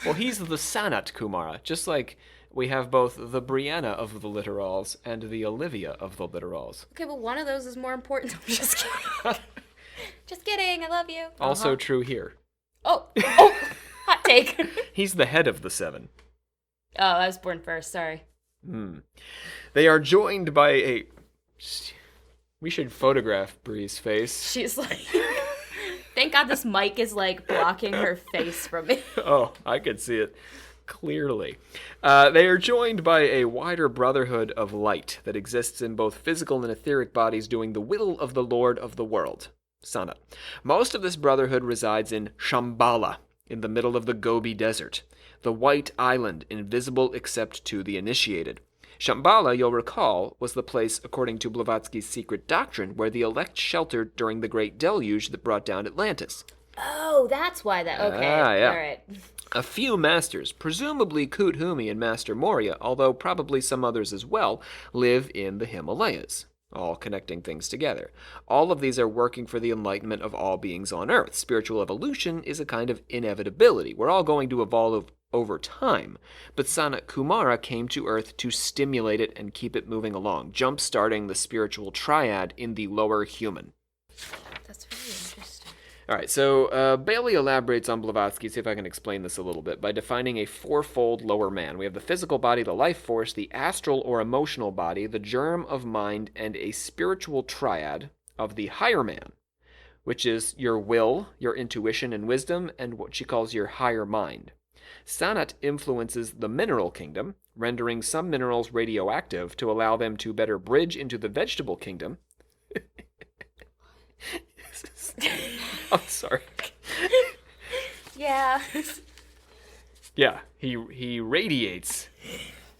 Well, he's the Sanat Kumara, just like we have both the Brianna of the literals and the Olivia of the literals. Okay, but one of those is more important. I'm just kidding. Just kidding, I love you. Also true here. Oh, hot take. He's the head of the 7. Oh, I was born first, sorry. They are joined by a... We should photograph Bree's face. She's like... Thank God this mic is blocking her face from me. Oh, I could see it clearly. They are joined by a wider brotherhood of light that exists in both physical and etheric bodies doing the will of the Lord of the world, Sanat. Most of this brotherhood resides in Shambhala, in the middle of the Gobi Desert, the white island invisible except to the initiated. Shambhala, you'll recall, was the place, according to Blavatsky's secret doctrine, where the elect sheltered during the great deluge that brought down Atlantis. Oh, that's why that... Okay, yeah. All right. A few masters, presumably Kuthumi and Master Morya, although probably some others as well, live in the Himalayas, all connecting things together. All of these are working for the enlightenment of all beings on Earth. Spiritual evolution is a kind of inevitability. We're all going to evolve over time, but Sanat Kumara came to Earth to stimulate it and keep it moving along, jump-starting the spiritual triad in the lower human. That's really interesting. All right, so Bailey elaborates on Blavatsky, see if I can explain this a little bit, by defining a fourfold lower man. We have the physical body, the life force, the astral or emotional body, the germ of mind, and a spiritual triad of the higher man, which is your will, your intuition and wisdom, and what she calls your higher mind. Sanat influences the mineral kingdom, rendering some minerals radioactive to allow them to better bridge into the vegetable kingdom. I'm sorry. Yeah. Yeah, he radiates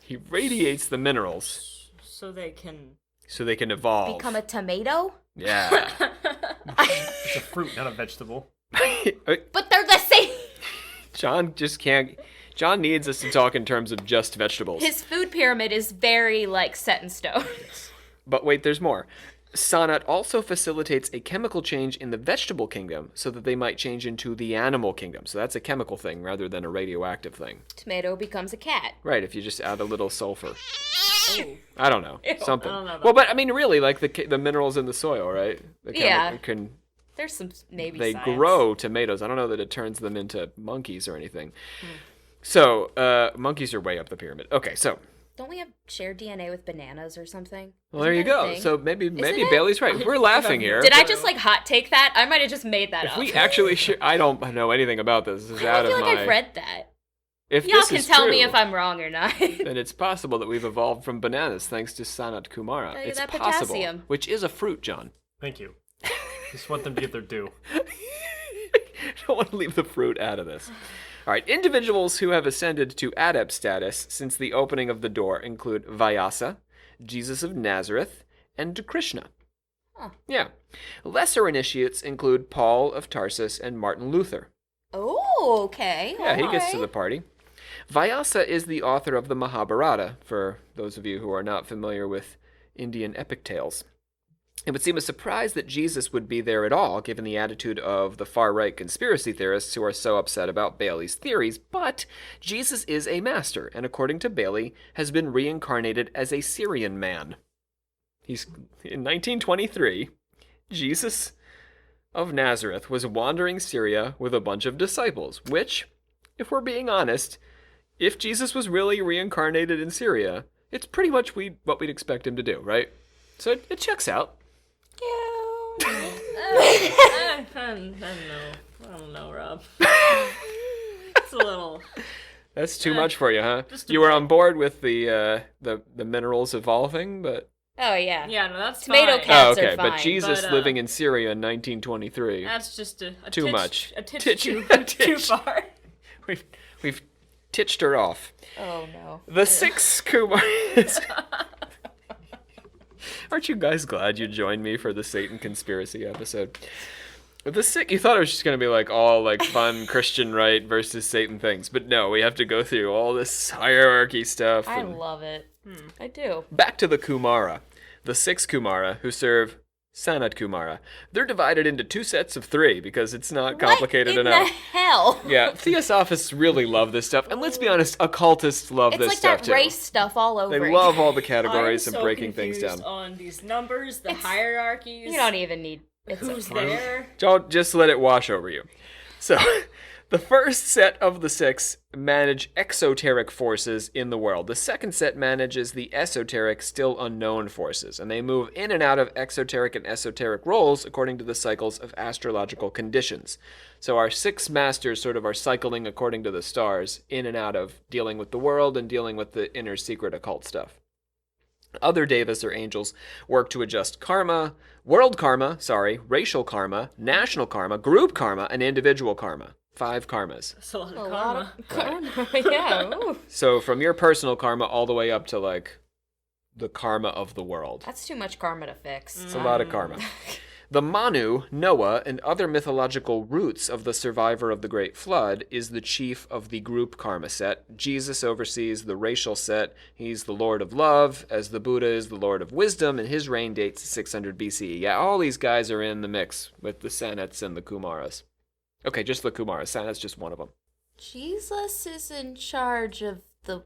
the minerals So they can... evolve. Become a tomato? Yeah. It's a fruit, not a vegetable. But they're the same. John needs us to talk in terms of just vegetables. His food pyramid is very, set in stone. But wait, there's more. Sanat also facilitates a chemical change in the vegetable kingdom so that they might change into the animal kingdom. So that's a chemical thing rather than a radioactive thing. Tomato becomes a cat. Right, if you just add a little sulfur. Ooh. I don't know. Something. I don't know about Well, but I mean, really, the minerals in the soil, right? Yeah. Can There's some maybe they science. grow tomatoes. I don't know that it turns them into monkeys or anything. So, monkeys are way up the pyramid. Okay, so. Don't we have shared DNA with bananas or something? Well, there you Isn't that a go. thing? So maybe it? Bailey's right. We're laughing here. Did I just hot take that? I might have just made that If up. we actually I don't know anything about this. This is out I feel of like my... I've read that. If Y'all this can is tell true, me if I'm wrong or not. then it's possible that we've evolved from bananas thanks to Sanat Kumara. Tell you It's that possible. potassium. Which is a fruit, John. Thank you. Just want them to get their due. Don't want to leave the fruit out of this. All right, individuals who have ascended to adept status since the opening of the door include Vyasa, Jesus of Nazareth, and Krishna. Yeah. Lesser initiates include Paul of Tarsus and Martin Luther. Oh, okay. Yeah, he gets to alright. the party. Vyasa is the author of the Mahabharata, for those of you who are not familiar with Indian epic tales. It would seem a surprise that Jesus would be there at all, given the attitude of the far-right conspiracy theorists who are so upset about Bailey's theories, but Jesus is a master, and according to Bailey, has been reincarnated as a Syrian man. In 1923, Jesus of Nazareth was wandering Syria with a bunch of disciples, which, if we're being honest, if Jesus was really reincarnated in Syria, it's pretty much what we'd expect him to do, right? So it checks out. I don't know, Rob. It's a little... That's too much for you, huh? Just a You were bit. on board with the minerals evolving, but... Oh, yeah. Yeah, no, that's Tomato fine. cats okay, are fine. but Jesus But, living in Syria in 1923. That's just a Too titch, much. A titch Titch- too, a too titch. far. We've titched her off. Oh, no. The six Kumars... Aren't you guys glad you joined me for the Satan conspiracy episode? You thought it was just going to be like all like fun Christian right versus Satan things, but no, we have to go through all this hierarchy stuff. I and- love it. I do. Back to the Kumara. The six Kumara who serve Sanat Kumara. They're divided into two sets of three because it's not complicated what in enough. the hell? Yeah, Theosophists really love this stuff, and let's be honest, occultists love It's this like stuff that too. race stuff all over. They again. love all the categories I'm and so breaking things confused down. on these numbers, the hierarchies. You don't even need. Who's there? Don't just let it wash over you. So, the first set of the six manage exoteric forces in the world. The second set manages the esoteric, still unknown forces, and they move in and out of exoteric and esoteric roles according to the cycles of astrological conditions. So our six masters sort of are cycling according to the stars, in and out of dealing with the world and dealing with the inner secret occult stuff. Other devas or angels work to adjust karma, racial karma, national karma, group karma, and individual karma. 5 karmas. That's a lot of A karma. lot of karma. Yeah. Ooh. So from your personal karma all the way up to like the karma of the world. That's too much karma to fix. It's a lot of karma. The Manu, Noah, and other mythological roots of the survivor of the Great Flood is the chief of the group karma set. Jesus oversees the racial set. He's the Lord of Love, as the Buddha is the Lord of Wisdom, and his reign dates to 600 BCE. Yeah, all these guys are in the mix with the Sanats and the Kumaras. Okay, just the Kumaras. Sanat's just one of them. Jesus is in charge of the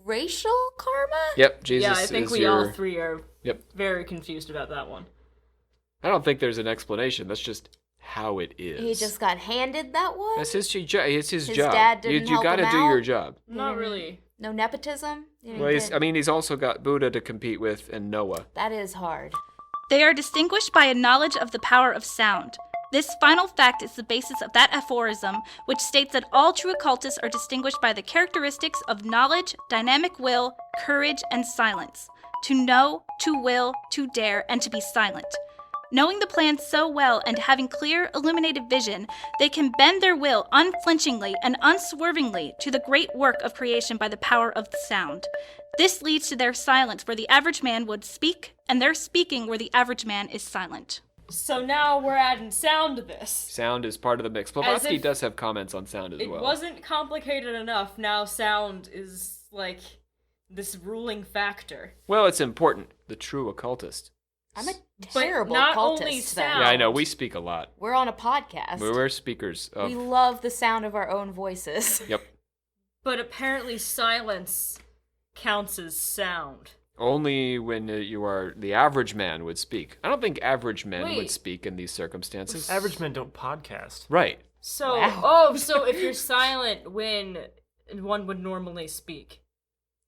racial karma? Yep, Jesus Yeah, I think is we your... all three are Yep. very confused about that one. I don't think there's an explanation. That's just how it is. He just got handed that one? That's his job. It's his His job. dad didn't you help got to him do your out? job. Not really. No nepotism? You Well, didn't he's also got Buddha to compete with and Noah. that is hard. They are distinguished by a knowledge of the power of sound. This final fact is the basis of that aphorism, which states that all true occultists are distinguished by the characteristics of knowledge, dynamic will, courage, and silence. To know, to will, to dare, and to be silent. Knowing the plan so well and having clear, illuminated vision, they can bend their will unflinchingly and unswervingly to the great work of creation by the power of the sound. This leads to their silence where the average man would speak, and their speaking where the average man is silent. So now we're adding sound to this. Sound is part of the mix. As Blavatsky if does have comments on sound as It well. wasn't complicated enough. Now sound is like this ruling factor. Well, it's important. The true occultist. I'm a But terrible not cultist. only then. sound. Yeah, I know. We speak a lot. We're on a podcast. We're speakers of... We love the sound of our own voices. Yep. But apparently silence counts as sound. Only when you are... The average man would speak. I don't think average men would Wait. speak in these circumstances. Average men don't podcast. Right. So, Wow. so if you're silent when one would normally speak.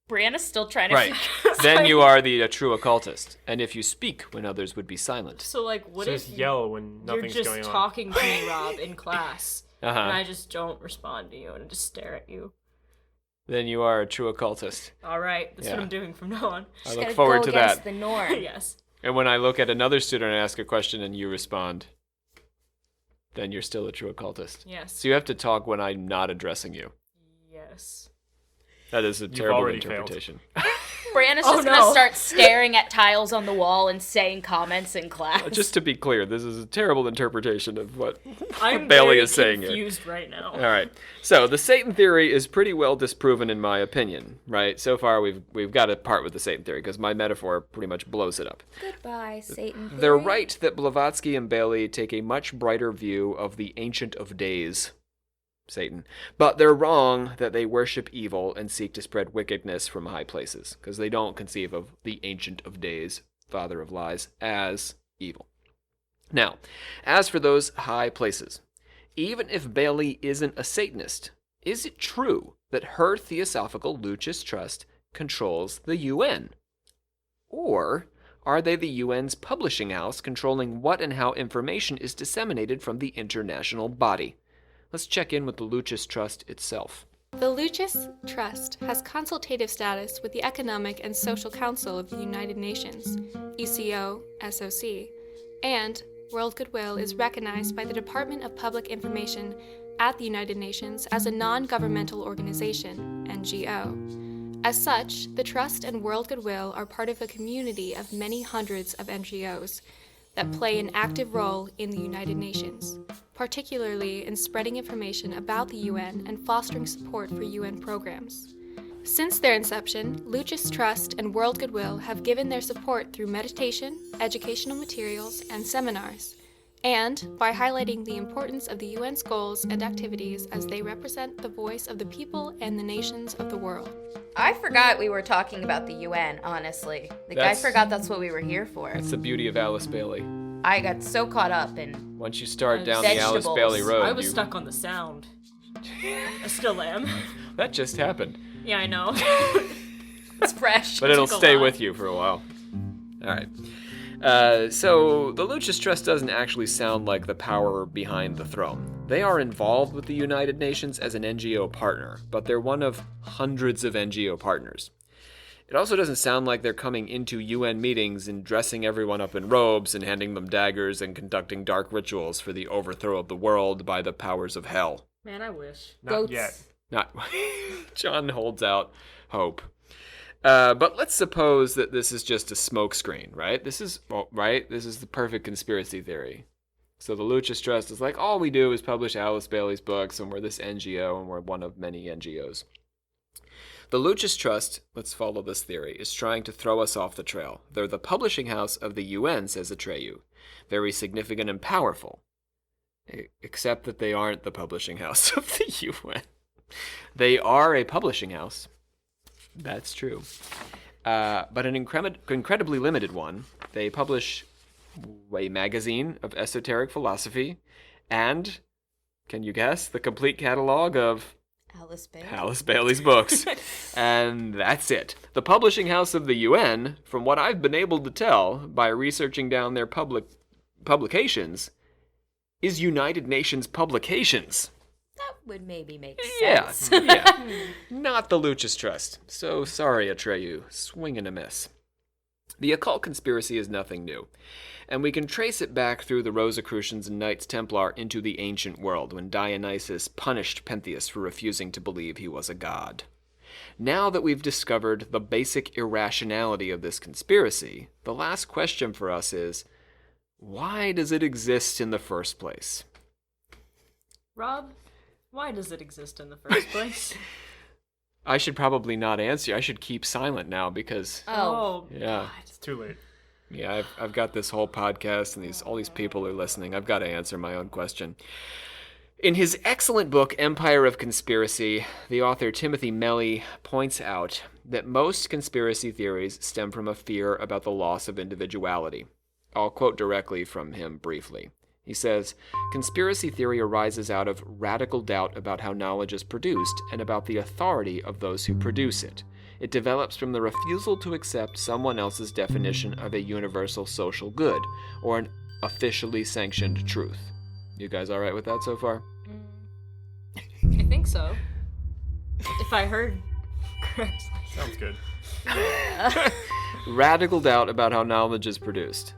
Brianna's still trying to Right. Then you are the true occultist. And if you speak when others would be silent. So like, what Just if yell when you're nothing's just going on. talking to me, Rob, in class, Uh-huh. and I just don't respond to you and I just stare at you? Then you are a true occultist. All right, that's what Yeah. I'm doing from now on. I Just look gotta forward go to against that. the norm. Yes. And when I look at another student and ask a question and you respond, then you're still a true occultist. Yes. So you have to talk when I'm not addressing you. Yes. That is a terrible already interpretation. Brianna's Oh, just no. gonna start staring at tiles on the wall and saying comments in class. Just to be clear, this is a terrible interpretation of what I'm Bailey very is saying here. confused right now. All right. So the Satan theory is pretty well disproven in my opinion, right? So far we've got to part with the Satan theory because my metaphor pretty much blows it up. Goodbye, Satan. They're theory. right that Blavatsky and Bailey take a much brighter view of the Ancient of Days, Satan. But they're wrong that they worship evil and seek to spread wickedness from high places, because they don't conceive of the Ancient of Days, father of lies, as evil. Now, as for those high places, even if Bailey isn't a Satanist, is it true that her Theosophical Lucis Trust controls the UN? Or are they the UN's publishing house controlling what and how information is disseminated from the international body? Let's check in with the Lucis Trust itself. The Lucis Trust has consultative status with the Economic and Social Council of the United Nations, ECO, SOC, and World Goodwill is recognized by the Department of Public Information at the United Nations as a non-governmental organization, NGO. As such, the Trust and World Goodwill are part of a community of many hundreds of NGOs that play an active role in the United Nations, particularly in spreading information about the UN and fostering support for UN programs. Since their inception, Lucis Trust and World Goodwill have given their support through meditation, educational materials, and seminars, and by highlighting the importance of the UN's goals and activities as they represent the voice of the people and the nations of the world. I forgot we were talking about the UN, honestly. I forgot that's what we were here for. That's the beauty of Alice Bailey. I got so caught up in... Once you start down the Alice Vegetables. Bailey road, I was stuck on the sound. I still am. That just happened. Yeah, I know. It's fresh. But it'll took a stay lot. with you for a while. All right. So the Lucis Trust doesn't actually sound like the power behind the throne. They are involved with the United Nations as an NGO partner, but they're one of hundreds of NGO partners. It also doesn't sound like they're coming into UN meetings and dressing everyone up in robes and handing them daggers and conducting dark rituals for the overthrow of the world by the powers of hell. Man, I wish. Not Goats. yet. Not John holds out hope. But let's suppose that this is just a smokescreen, right? This is the perfect conspiracy theory. So the Lucis Trust is like, all we do is publish Alice Bailey's books, and we're this NGO, and we're one of many NGOs. The Lucis Trust, let's follow this theory, is trying to throw us off the trail. They're the publishing house of the UN, says Atreyu. Very significant and powerful. Except that they aren't the publishing house of the UN. They are a publishing house. That's true. But an incredibly limited one. They publish a magazine of esoteric philosophy and, can you guess, the complete catalog of Alice Bailey's books. And that's it. The publishing house of the UN, from what I've been able to tell by researching down their publications, is United Nations Publications. That would maybe make Yeah, sense. yeah. Not the Lucis Trust. So sorry, Atreyu. Swing and a miss. The occult conspiracy is nothing new, and we can trace it back through the Rosicrucians and Knights Templar into the ancient world when Dionysus punished Pentheus for refusing to believe he was a god. Now that we've discovered the basic irrationality of this conspiracy, the last question for us is, why does it exist in the first place? Rob, why does it exist in the first place? I should probably not answer. I should keep silent now because, Oh. yeah. It's too late. Yeah, I've got this whole podcast and all these people are listening. I've got to answer my own question. In his excellent book, Empire of Conspiracy, the author Timothy Melly points out that most conspiracy theories stem from a fear about the loss of individuality. I'll quote directly from him briefly. He says, "Conspiracy theory arises out of radical doubt about how knowledge is produced and about the authority of those who produce it. It develops from the refusal to accept someone else's definition of a universal social good or an officially sanctioned truth." You guys all right with that so far? I think so. If I heard correctly. Sounds good. Radical doubt about how knowledge is produced.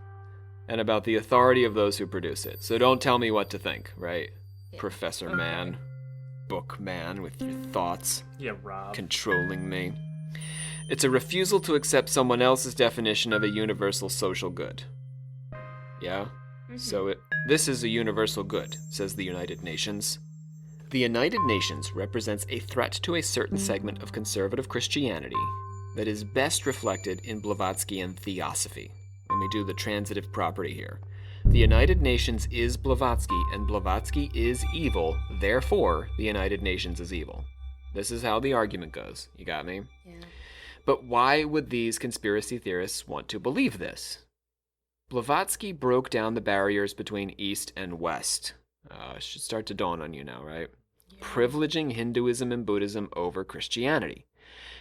and about the authority of those who produce it. So don't tell me what to think, right? Yeah. Professor Man, book man with your thoughts. Yeah, Rob. Controlling me. It's a refusal to accept someone else's definition of a universal social good. Yeah? So this is a universal good, says the United Nations. The United Nations represents a threat to a certain segment of conservative Christianity that is best reflected in Blavatskyan theosophy. Let me do the transitive property here. The United Nations is Blavatsky, and Blavatsky is evil, therefore the United Nations is evil. This is how the argument goes. You got me? Yeah. But why would these conspiracy theorists want to believe this? Blavatsky broke down the barriers between East and West. It should start to dawn on you now, right? Yeah. Privileging Hinduism and Buddhism over Christianity.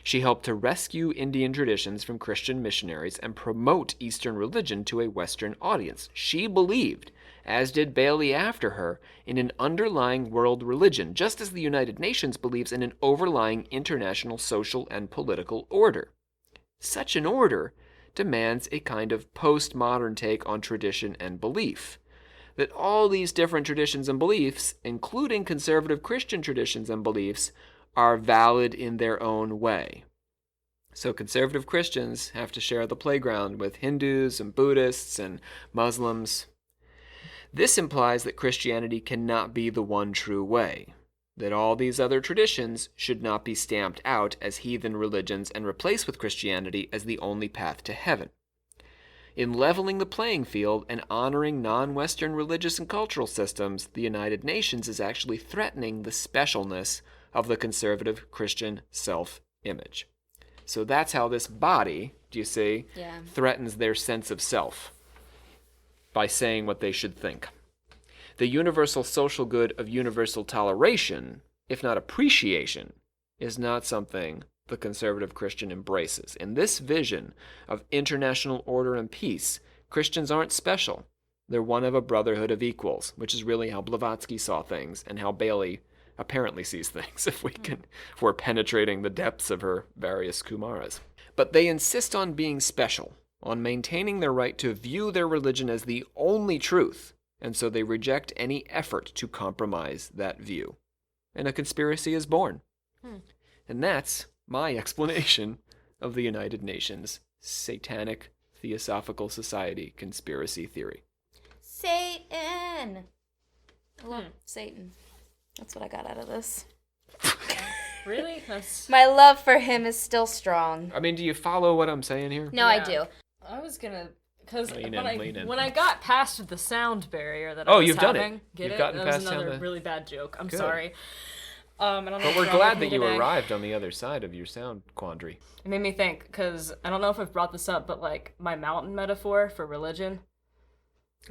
She helped to rescue Indian traditions from Christian missionaries and promote Eastern religion to a Western audience. She believed, as did Bailey after her, in an underlying world religion, just as the United Nations believes in an overlying international social and political order. Such an order demands a kind of postmodern take on tradition and belief. That all these different traditions and beliefs, including conservative Christian traditions and beliefs, are valid in their own way. So conservative Christians have to share the playground with Hindus and Buddhists and Muslims. This implies that Christianity cannot be the one true way, that all these other traditions should not be stamped out as heathen religions and replaced with Christianity as the only path to heaven. In leveling the playing field and honoring non-Western religious and cultural systems, the United Nations is actually threatening the specialness of the conservative Christian self-image. So that's how this body, do you see, threatens their sense of self by saying what they should think. The universal social good of universal toleration, if not appreciation, is not something the conservative Christian embraces. In this vision of international order and peace, Christians aren't special. They're one of a brotherhood of equals, which is really how Blavatsky saw things and how Bailey apparently sees things, if we're penetrating the depths of her various Kumaras. But they insist on being special, on maintaining their right to view their religion as the only truth, and so they reject any effort to compromise that view. And a conspiracy is born. And that's my explanation of the United Nations Satanic Theosophical Society conspiracy theory. Satan! I love Satan. That's what I got out of this. Really? My love for him is still strong. I mean, do you follow what I'm saying here? No, I do. I was gonna, because Lean when in. I got past the sound barrier that I was you've having, done it. Get You've it? gotten That was past another sound. really bad joke. I'm Good. sorry. I don't know But what's we're wrong glad with me that you today. arrived on the other side of your sound quandary. It made me think, because I don't know if I've brought this up, but like my mountain metaphor for religion.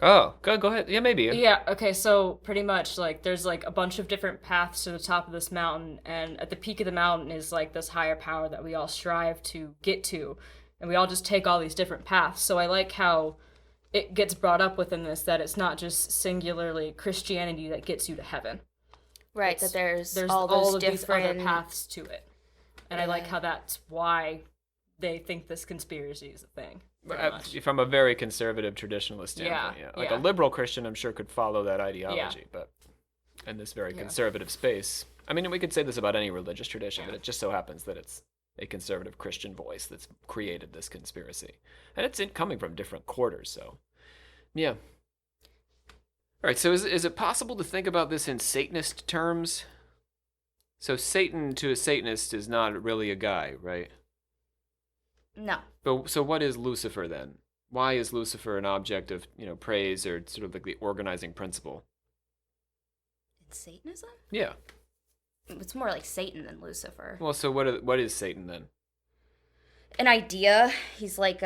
Oh, go ahead. Yeah, maybe. Yeah, okay, so pretty much, like, there's, like, a bunch of different paths to the top of this mountain, and at the peak of the mountain is, like, this higher power that we all strive to get to, and we all just take all these different paths. So I like how it gets brought up within this, that it's not just singularly Christianity that gets you to heaven. Right, that there's all those of these other different paths to it. And I like how that's why they think this conspiracy is a thing. From a very conservative traditionalist standpoint, Yeah, Like yeah. a liberal Christian, I'm sure, could follow that ideology, Yeah. but in this very conservative space, I mean, we could say this about any religious tradition, but it just so happens that it's a conservative Christian voice that's created this conspiracy. And it's coming from different quarters, so, yeah. All right, so is it possible to think about this in Satanist terms? So Satan to a Satanist is not really a guy, right? No. But so what is Lucifer then? Why is Lucifer an object of, praise or sort of like the organizing principle? It's Satanism? Yeah. It's more like Satan than Lucifer. Well, so what is Satan then? An idea. He's like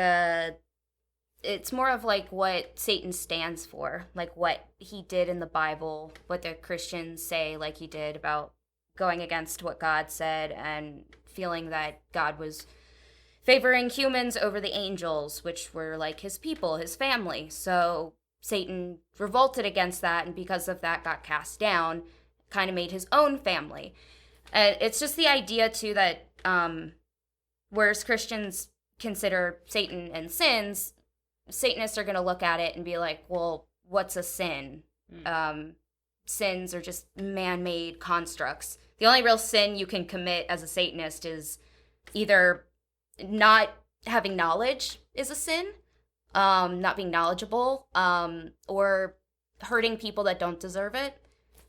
it's more of like what Satan stands for, like what he did in the Bible, what the Christians say like he did about going against what God said and feeling that God was favoring humans over the angels, which were like his people, his family. So Satan revolted against that, and because of that got cast down, kind of made his own family. It's just the idea, too, that whereas Christians consider Satan and sins, Satanists are going to look at it and be like, well, what's a sin? Sins are just man-made constructs. The only real sin you can commit as a Satanist is either not having knowledge is a sin, not being knowledgeable, or hurting people that don't deserve it.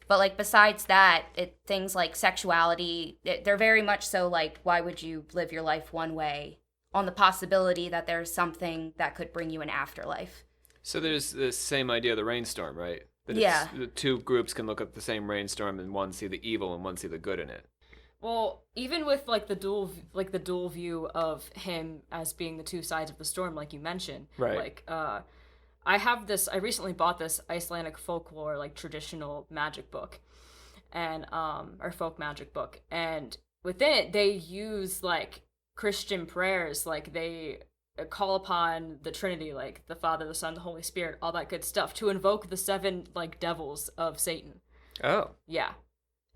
But, like, besides that, things like sexuality, they're very much so like, why would you live your life one way on the possibility that there's something that could bring you an afterlife? So there's this same idea of the rainstorm, right? That Yeah. The two groups can look at the same rainstorm and one see the evil and one see the good in it. Well, even with like the dual view of him as being the two sides of the storm, like you mentioned, Right. Like, I recently bought this Icelandic folklore, like traditional magic book, and or folk magic book, and within it they use like Christian prayers, like they call upon the Trinity, like the Father, the Son, the Holy Spirit, all that good stuff, to invoke the 7 like devils of Satan. Oh. Yeah.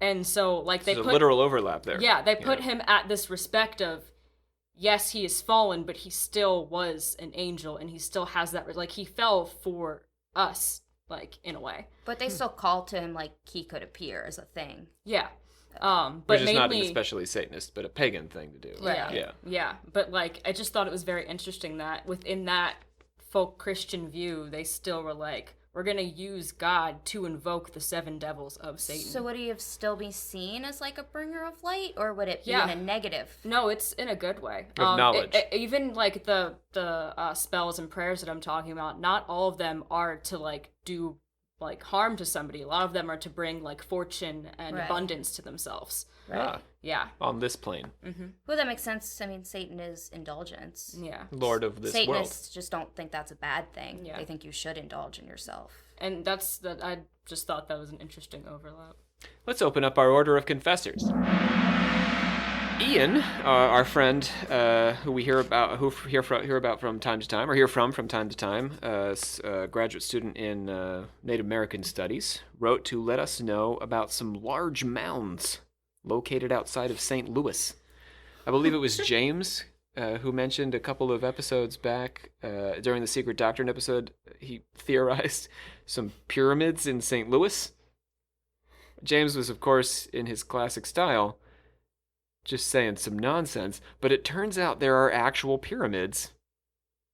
And so like There's a literal overlap there. Yeah, they put him at this respect of, yes, he is fallen, but he still was an angel, and he still has that, like, he fell for us, like, in a way. But they still call to him like he could appear as a thing. Yeah. But But it's not an mainly, especially Satanist, but a pagan thing to do. Right. Yeah. yeah, but like, I just thought it was very interesting that within that folk Christian view, they still were like, we're gonna use God to invoke the 7 devils of Satan. So would he have still be seen as like a bringer of light, or would it be Yeah. in a negative? No, it's in a good way. Of knowledge. Even like the spells and prayers that I'm talking about, not all of them are to like do like harm to somebody. A lot of them are to bring like fortune and Right. abundance to themselves. Ah, Yeah. on this plane. Well, that makes sense. I mean, Satan is indulgence. Yeah. Lord of this world. Satanists just don't think that's a bad thing. Yeah. They think you should indulge in yourself. And I just thought that was an interesting overlap. Let's open up our order of confessors. Ian, our friend, who we hear about from time to time, a graduate student in Native American Studies, wrote to let us know about some large mounds located outside of St. Louis. I believe it was James who mentioned a couple of episodes back during the Secret Doctrine episode. He theorized some pyramids in St. Louis. James was, of course, in his classic style, just saying some nonsense, but it turns out there are actual pyramids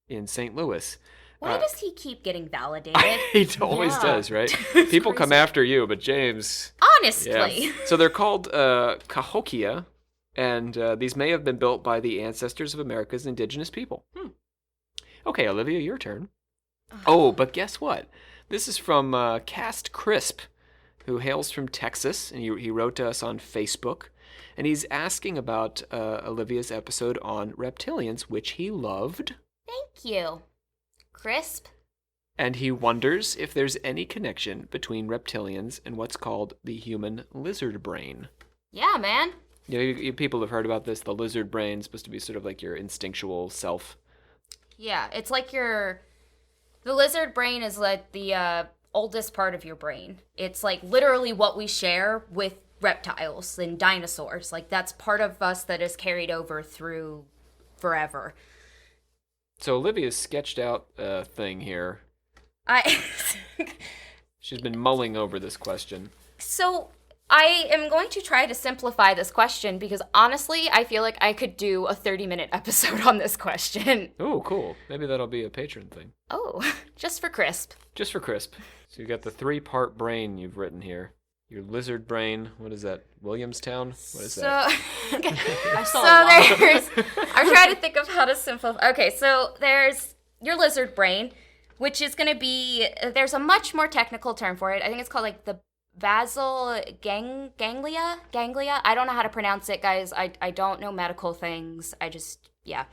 in St. Louis. Why does he keep getting validated? He always does, right? People come after you, but James... Honestly. Yeah. So they're called Cahokia, and these may have been built by the ancestors of America's indigenous people. Okay, Olivia, your turn. Oh, but guess what? This is from Cast Crisp, who hails from Texas, and he wrote to us on Facebook, and he's asking about Olivia's episode on reptilians, which he loved. Thank you. Crisp? And he wonders if there's any connection between reptilians and what's called the human lizard brain. Yeah, man. You people have heard about this. The lizard brain is supposed to be sort of like your instinctual self. Yeah, it's like the lizard brain is like the oldest part of your brain. It's like literally what we share with reptiles and dinosaurs. Like that's part of us that is carried over through forever. So Olivia's sketched out a thing here. She's been mulling over this question. So I am going to try to simplify this question because honestly, I feel like I could do a 30-minute episode on this question. Oh, cool. Maybe that'll be a patron thing. Oh, just for Crisp. Just for Crisp. So you got the 3-part brain you've written here. Your lizard brain, what is that? Williamstown? What is that? I'm trying to think of how to simplify. Okay, so there's your lizard brain, which is going to be, there's a much more technical term for it. I think it's called like the basal ganglia. I don't know how to pronounce it, guys. I don't know medical things. Yeah.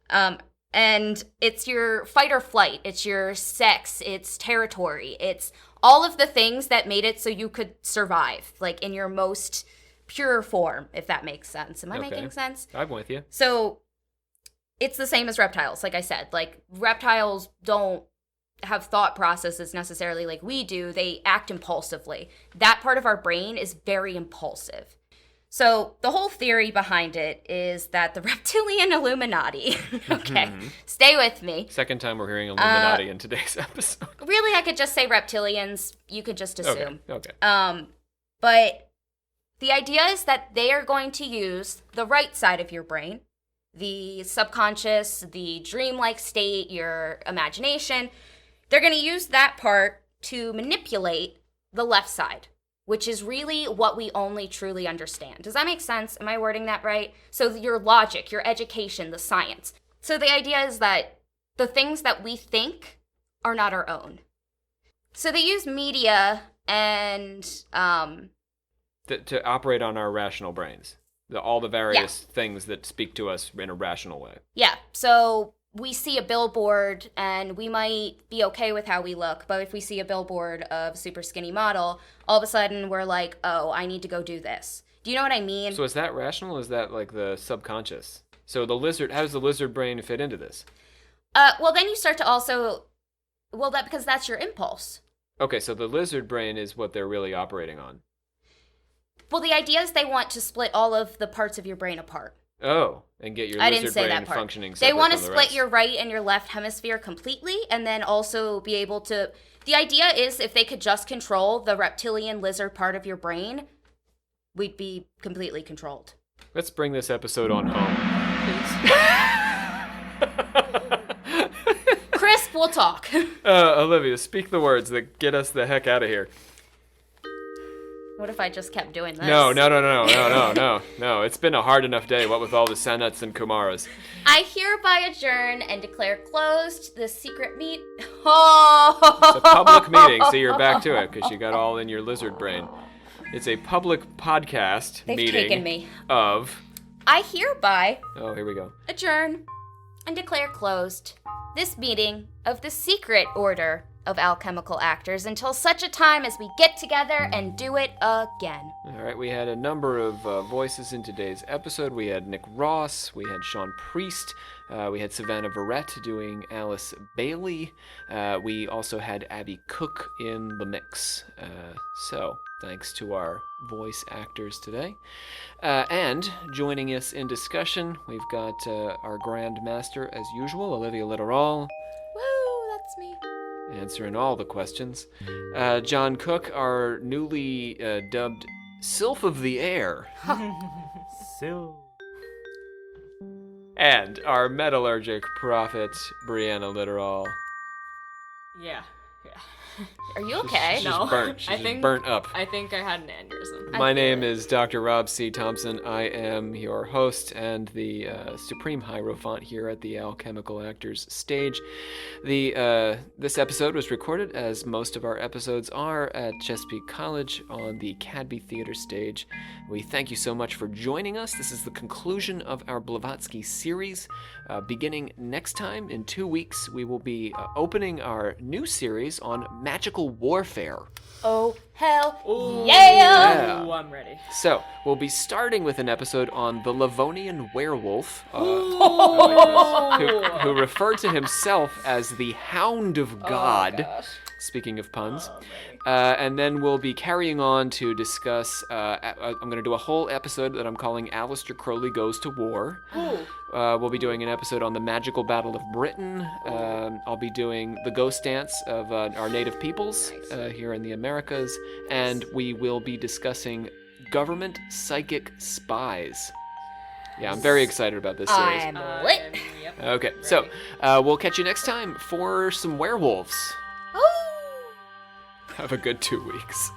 And it's your fight or flight. It's your sex. It's territory. It's all of the things that made it so you could survive, like in your most pure form, if that makes sense. Am I making sense? I'm with you. So it's the same as reptiles, like I said. Like reptiles don't have thought processes necessarily like we do. They act impulsively. That part of our brain is very impulsive. So the whole theory behind it is that the reptilian Illuminati, okay, stay with me. Second time we're hearing Illuminati in today's episode. Really, I could just say reptilians. You could just assume. Okay. But the idea is that they are going to use the right side of your brain, the subconscious, the dreamlike state, your imagination. They're going to use that part to manipulate the left side, which is really what we only truly understand. Does that make sense? Am I wording that right? So your logic, your education, the science. So the idea is that the things that we think are not our own. So they use media and To operate on our rational brains. All the various things that speak to us in a rational way. Yeah, so we see a billboard and we might be okay with how we look, but if we see a billboard of a super skinny model, all of a sudden we're like, oh, I need to go do this. Do you know what I mean? So is that rational or is that like the subconscious? So the lizard, how does the lizard brain fit into this? Well, then you start to also, because that's your impulse. Okay, so the lizard brain is what they're really operating on. Well, the idea is they want to split all of the parts of your brain apart. Oh, and get your I lizard didn't say brain that part. functioning They separate want to from the split rest. your right and your left hemisphere completely, and then also be able to... The idea is if they could just control the reptilian lizard part of your brain, we'd be completely controlled. Let's bring this episode on home. Crisp, we'll talk. Olivia, speak the words that get us the heck out of here. What if I just kept doing this? No. It's been a hard enough day, what with all the Sanats and Kumaras. I hereby adjourn and declare closed the secret meet. Oh! It's a public meeting, so you're back to it, because you got all in your lizard brain. It's a public podcast They've meeting taken me. of... I hereby Oh, here we go. adjourn and declare closed this meeting of the secret order of alchemical actors until such a time as we get together and do it again. All right, we had a number of voices in today's episode. We had Nick Ross, we had Sean Priest, we had Savannah Verrett doing Alice Bailey. We also had Abby Cook in the mix. So, thanks to our voice actors today. And joining us in discussion, we've got our Grand Master, as usual, Olivia Littoral. Woo, that's me. Answering all the questions. John Cook, our newly dubbed Sylph of the Air. So. And our metallurgic prophet, Brianna Littoral. Yeah. Are you okay? She's No. just burnt. She's I just think- burnt up. I think I had an aneurysm. My name is Dr. Rob C. Thompson. I am your host and the Supreme Hierophant here at the Alchemical Actors stage. This episode was recorded, as most of our episodes are, at Chesapeake College on the Cadby Theater stage. We thank you so much for joining us. This is the conclusion of our Blavatsky series. Beginning next time, in 2 weeks, we will be opening our new series on magical warfare. Oh, hell Yeah. Ooh, I'm ready. So, we'll be starting with an episode on the Livonian werewolf, who referred to himself as the Hound of God, speaking of puns. And then we'll be carrying on to discuss, I'm going to do a whole episode that I'm calling Aleister Crowley Goes to War. We'll be doing an episode on the magical battle of Britain. I'll be doing the ghost dance of our native peoples here in the Americas. And we will be discussing government psychic spies. Yeah, I'm very excited about this series. I'm lit. Yep. Okay, so we'll catch you next time for some werewolves. Ooh. Have a good 2 weeks.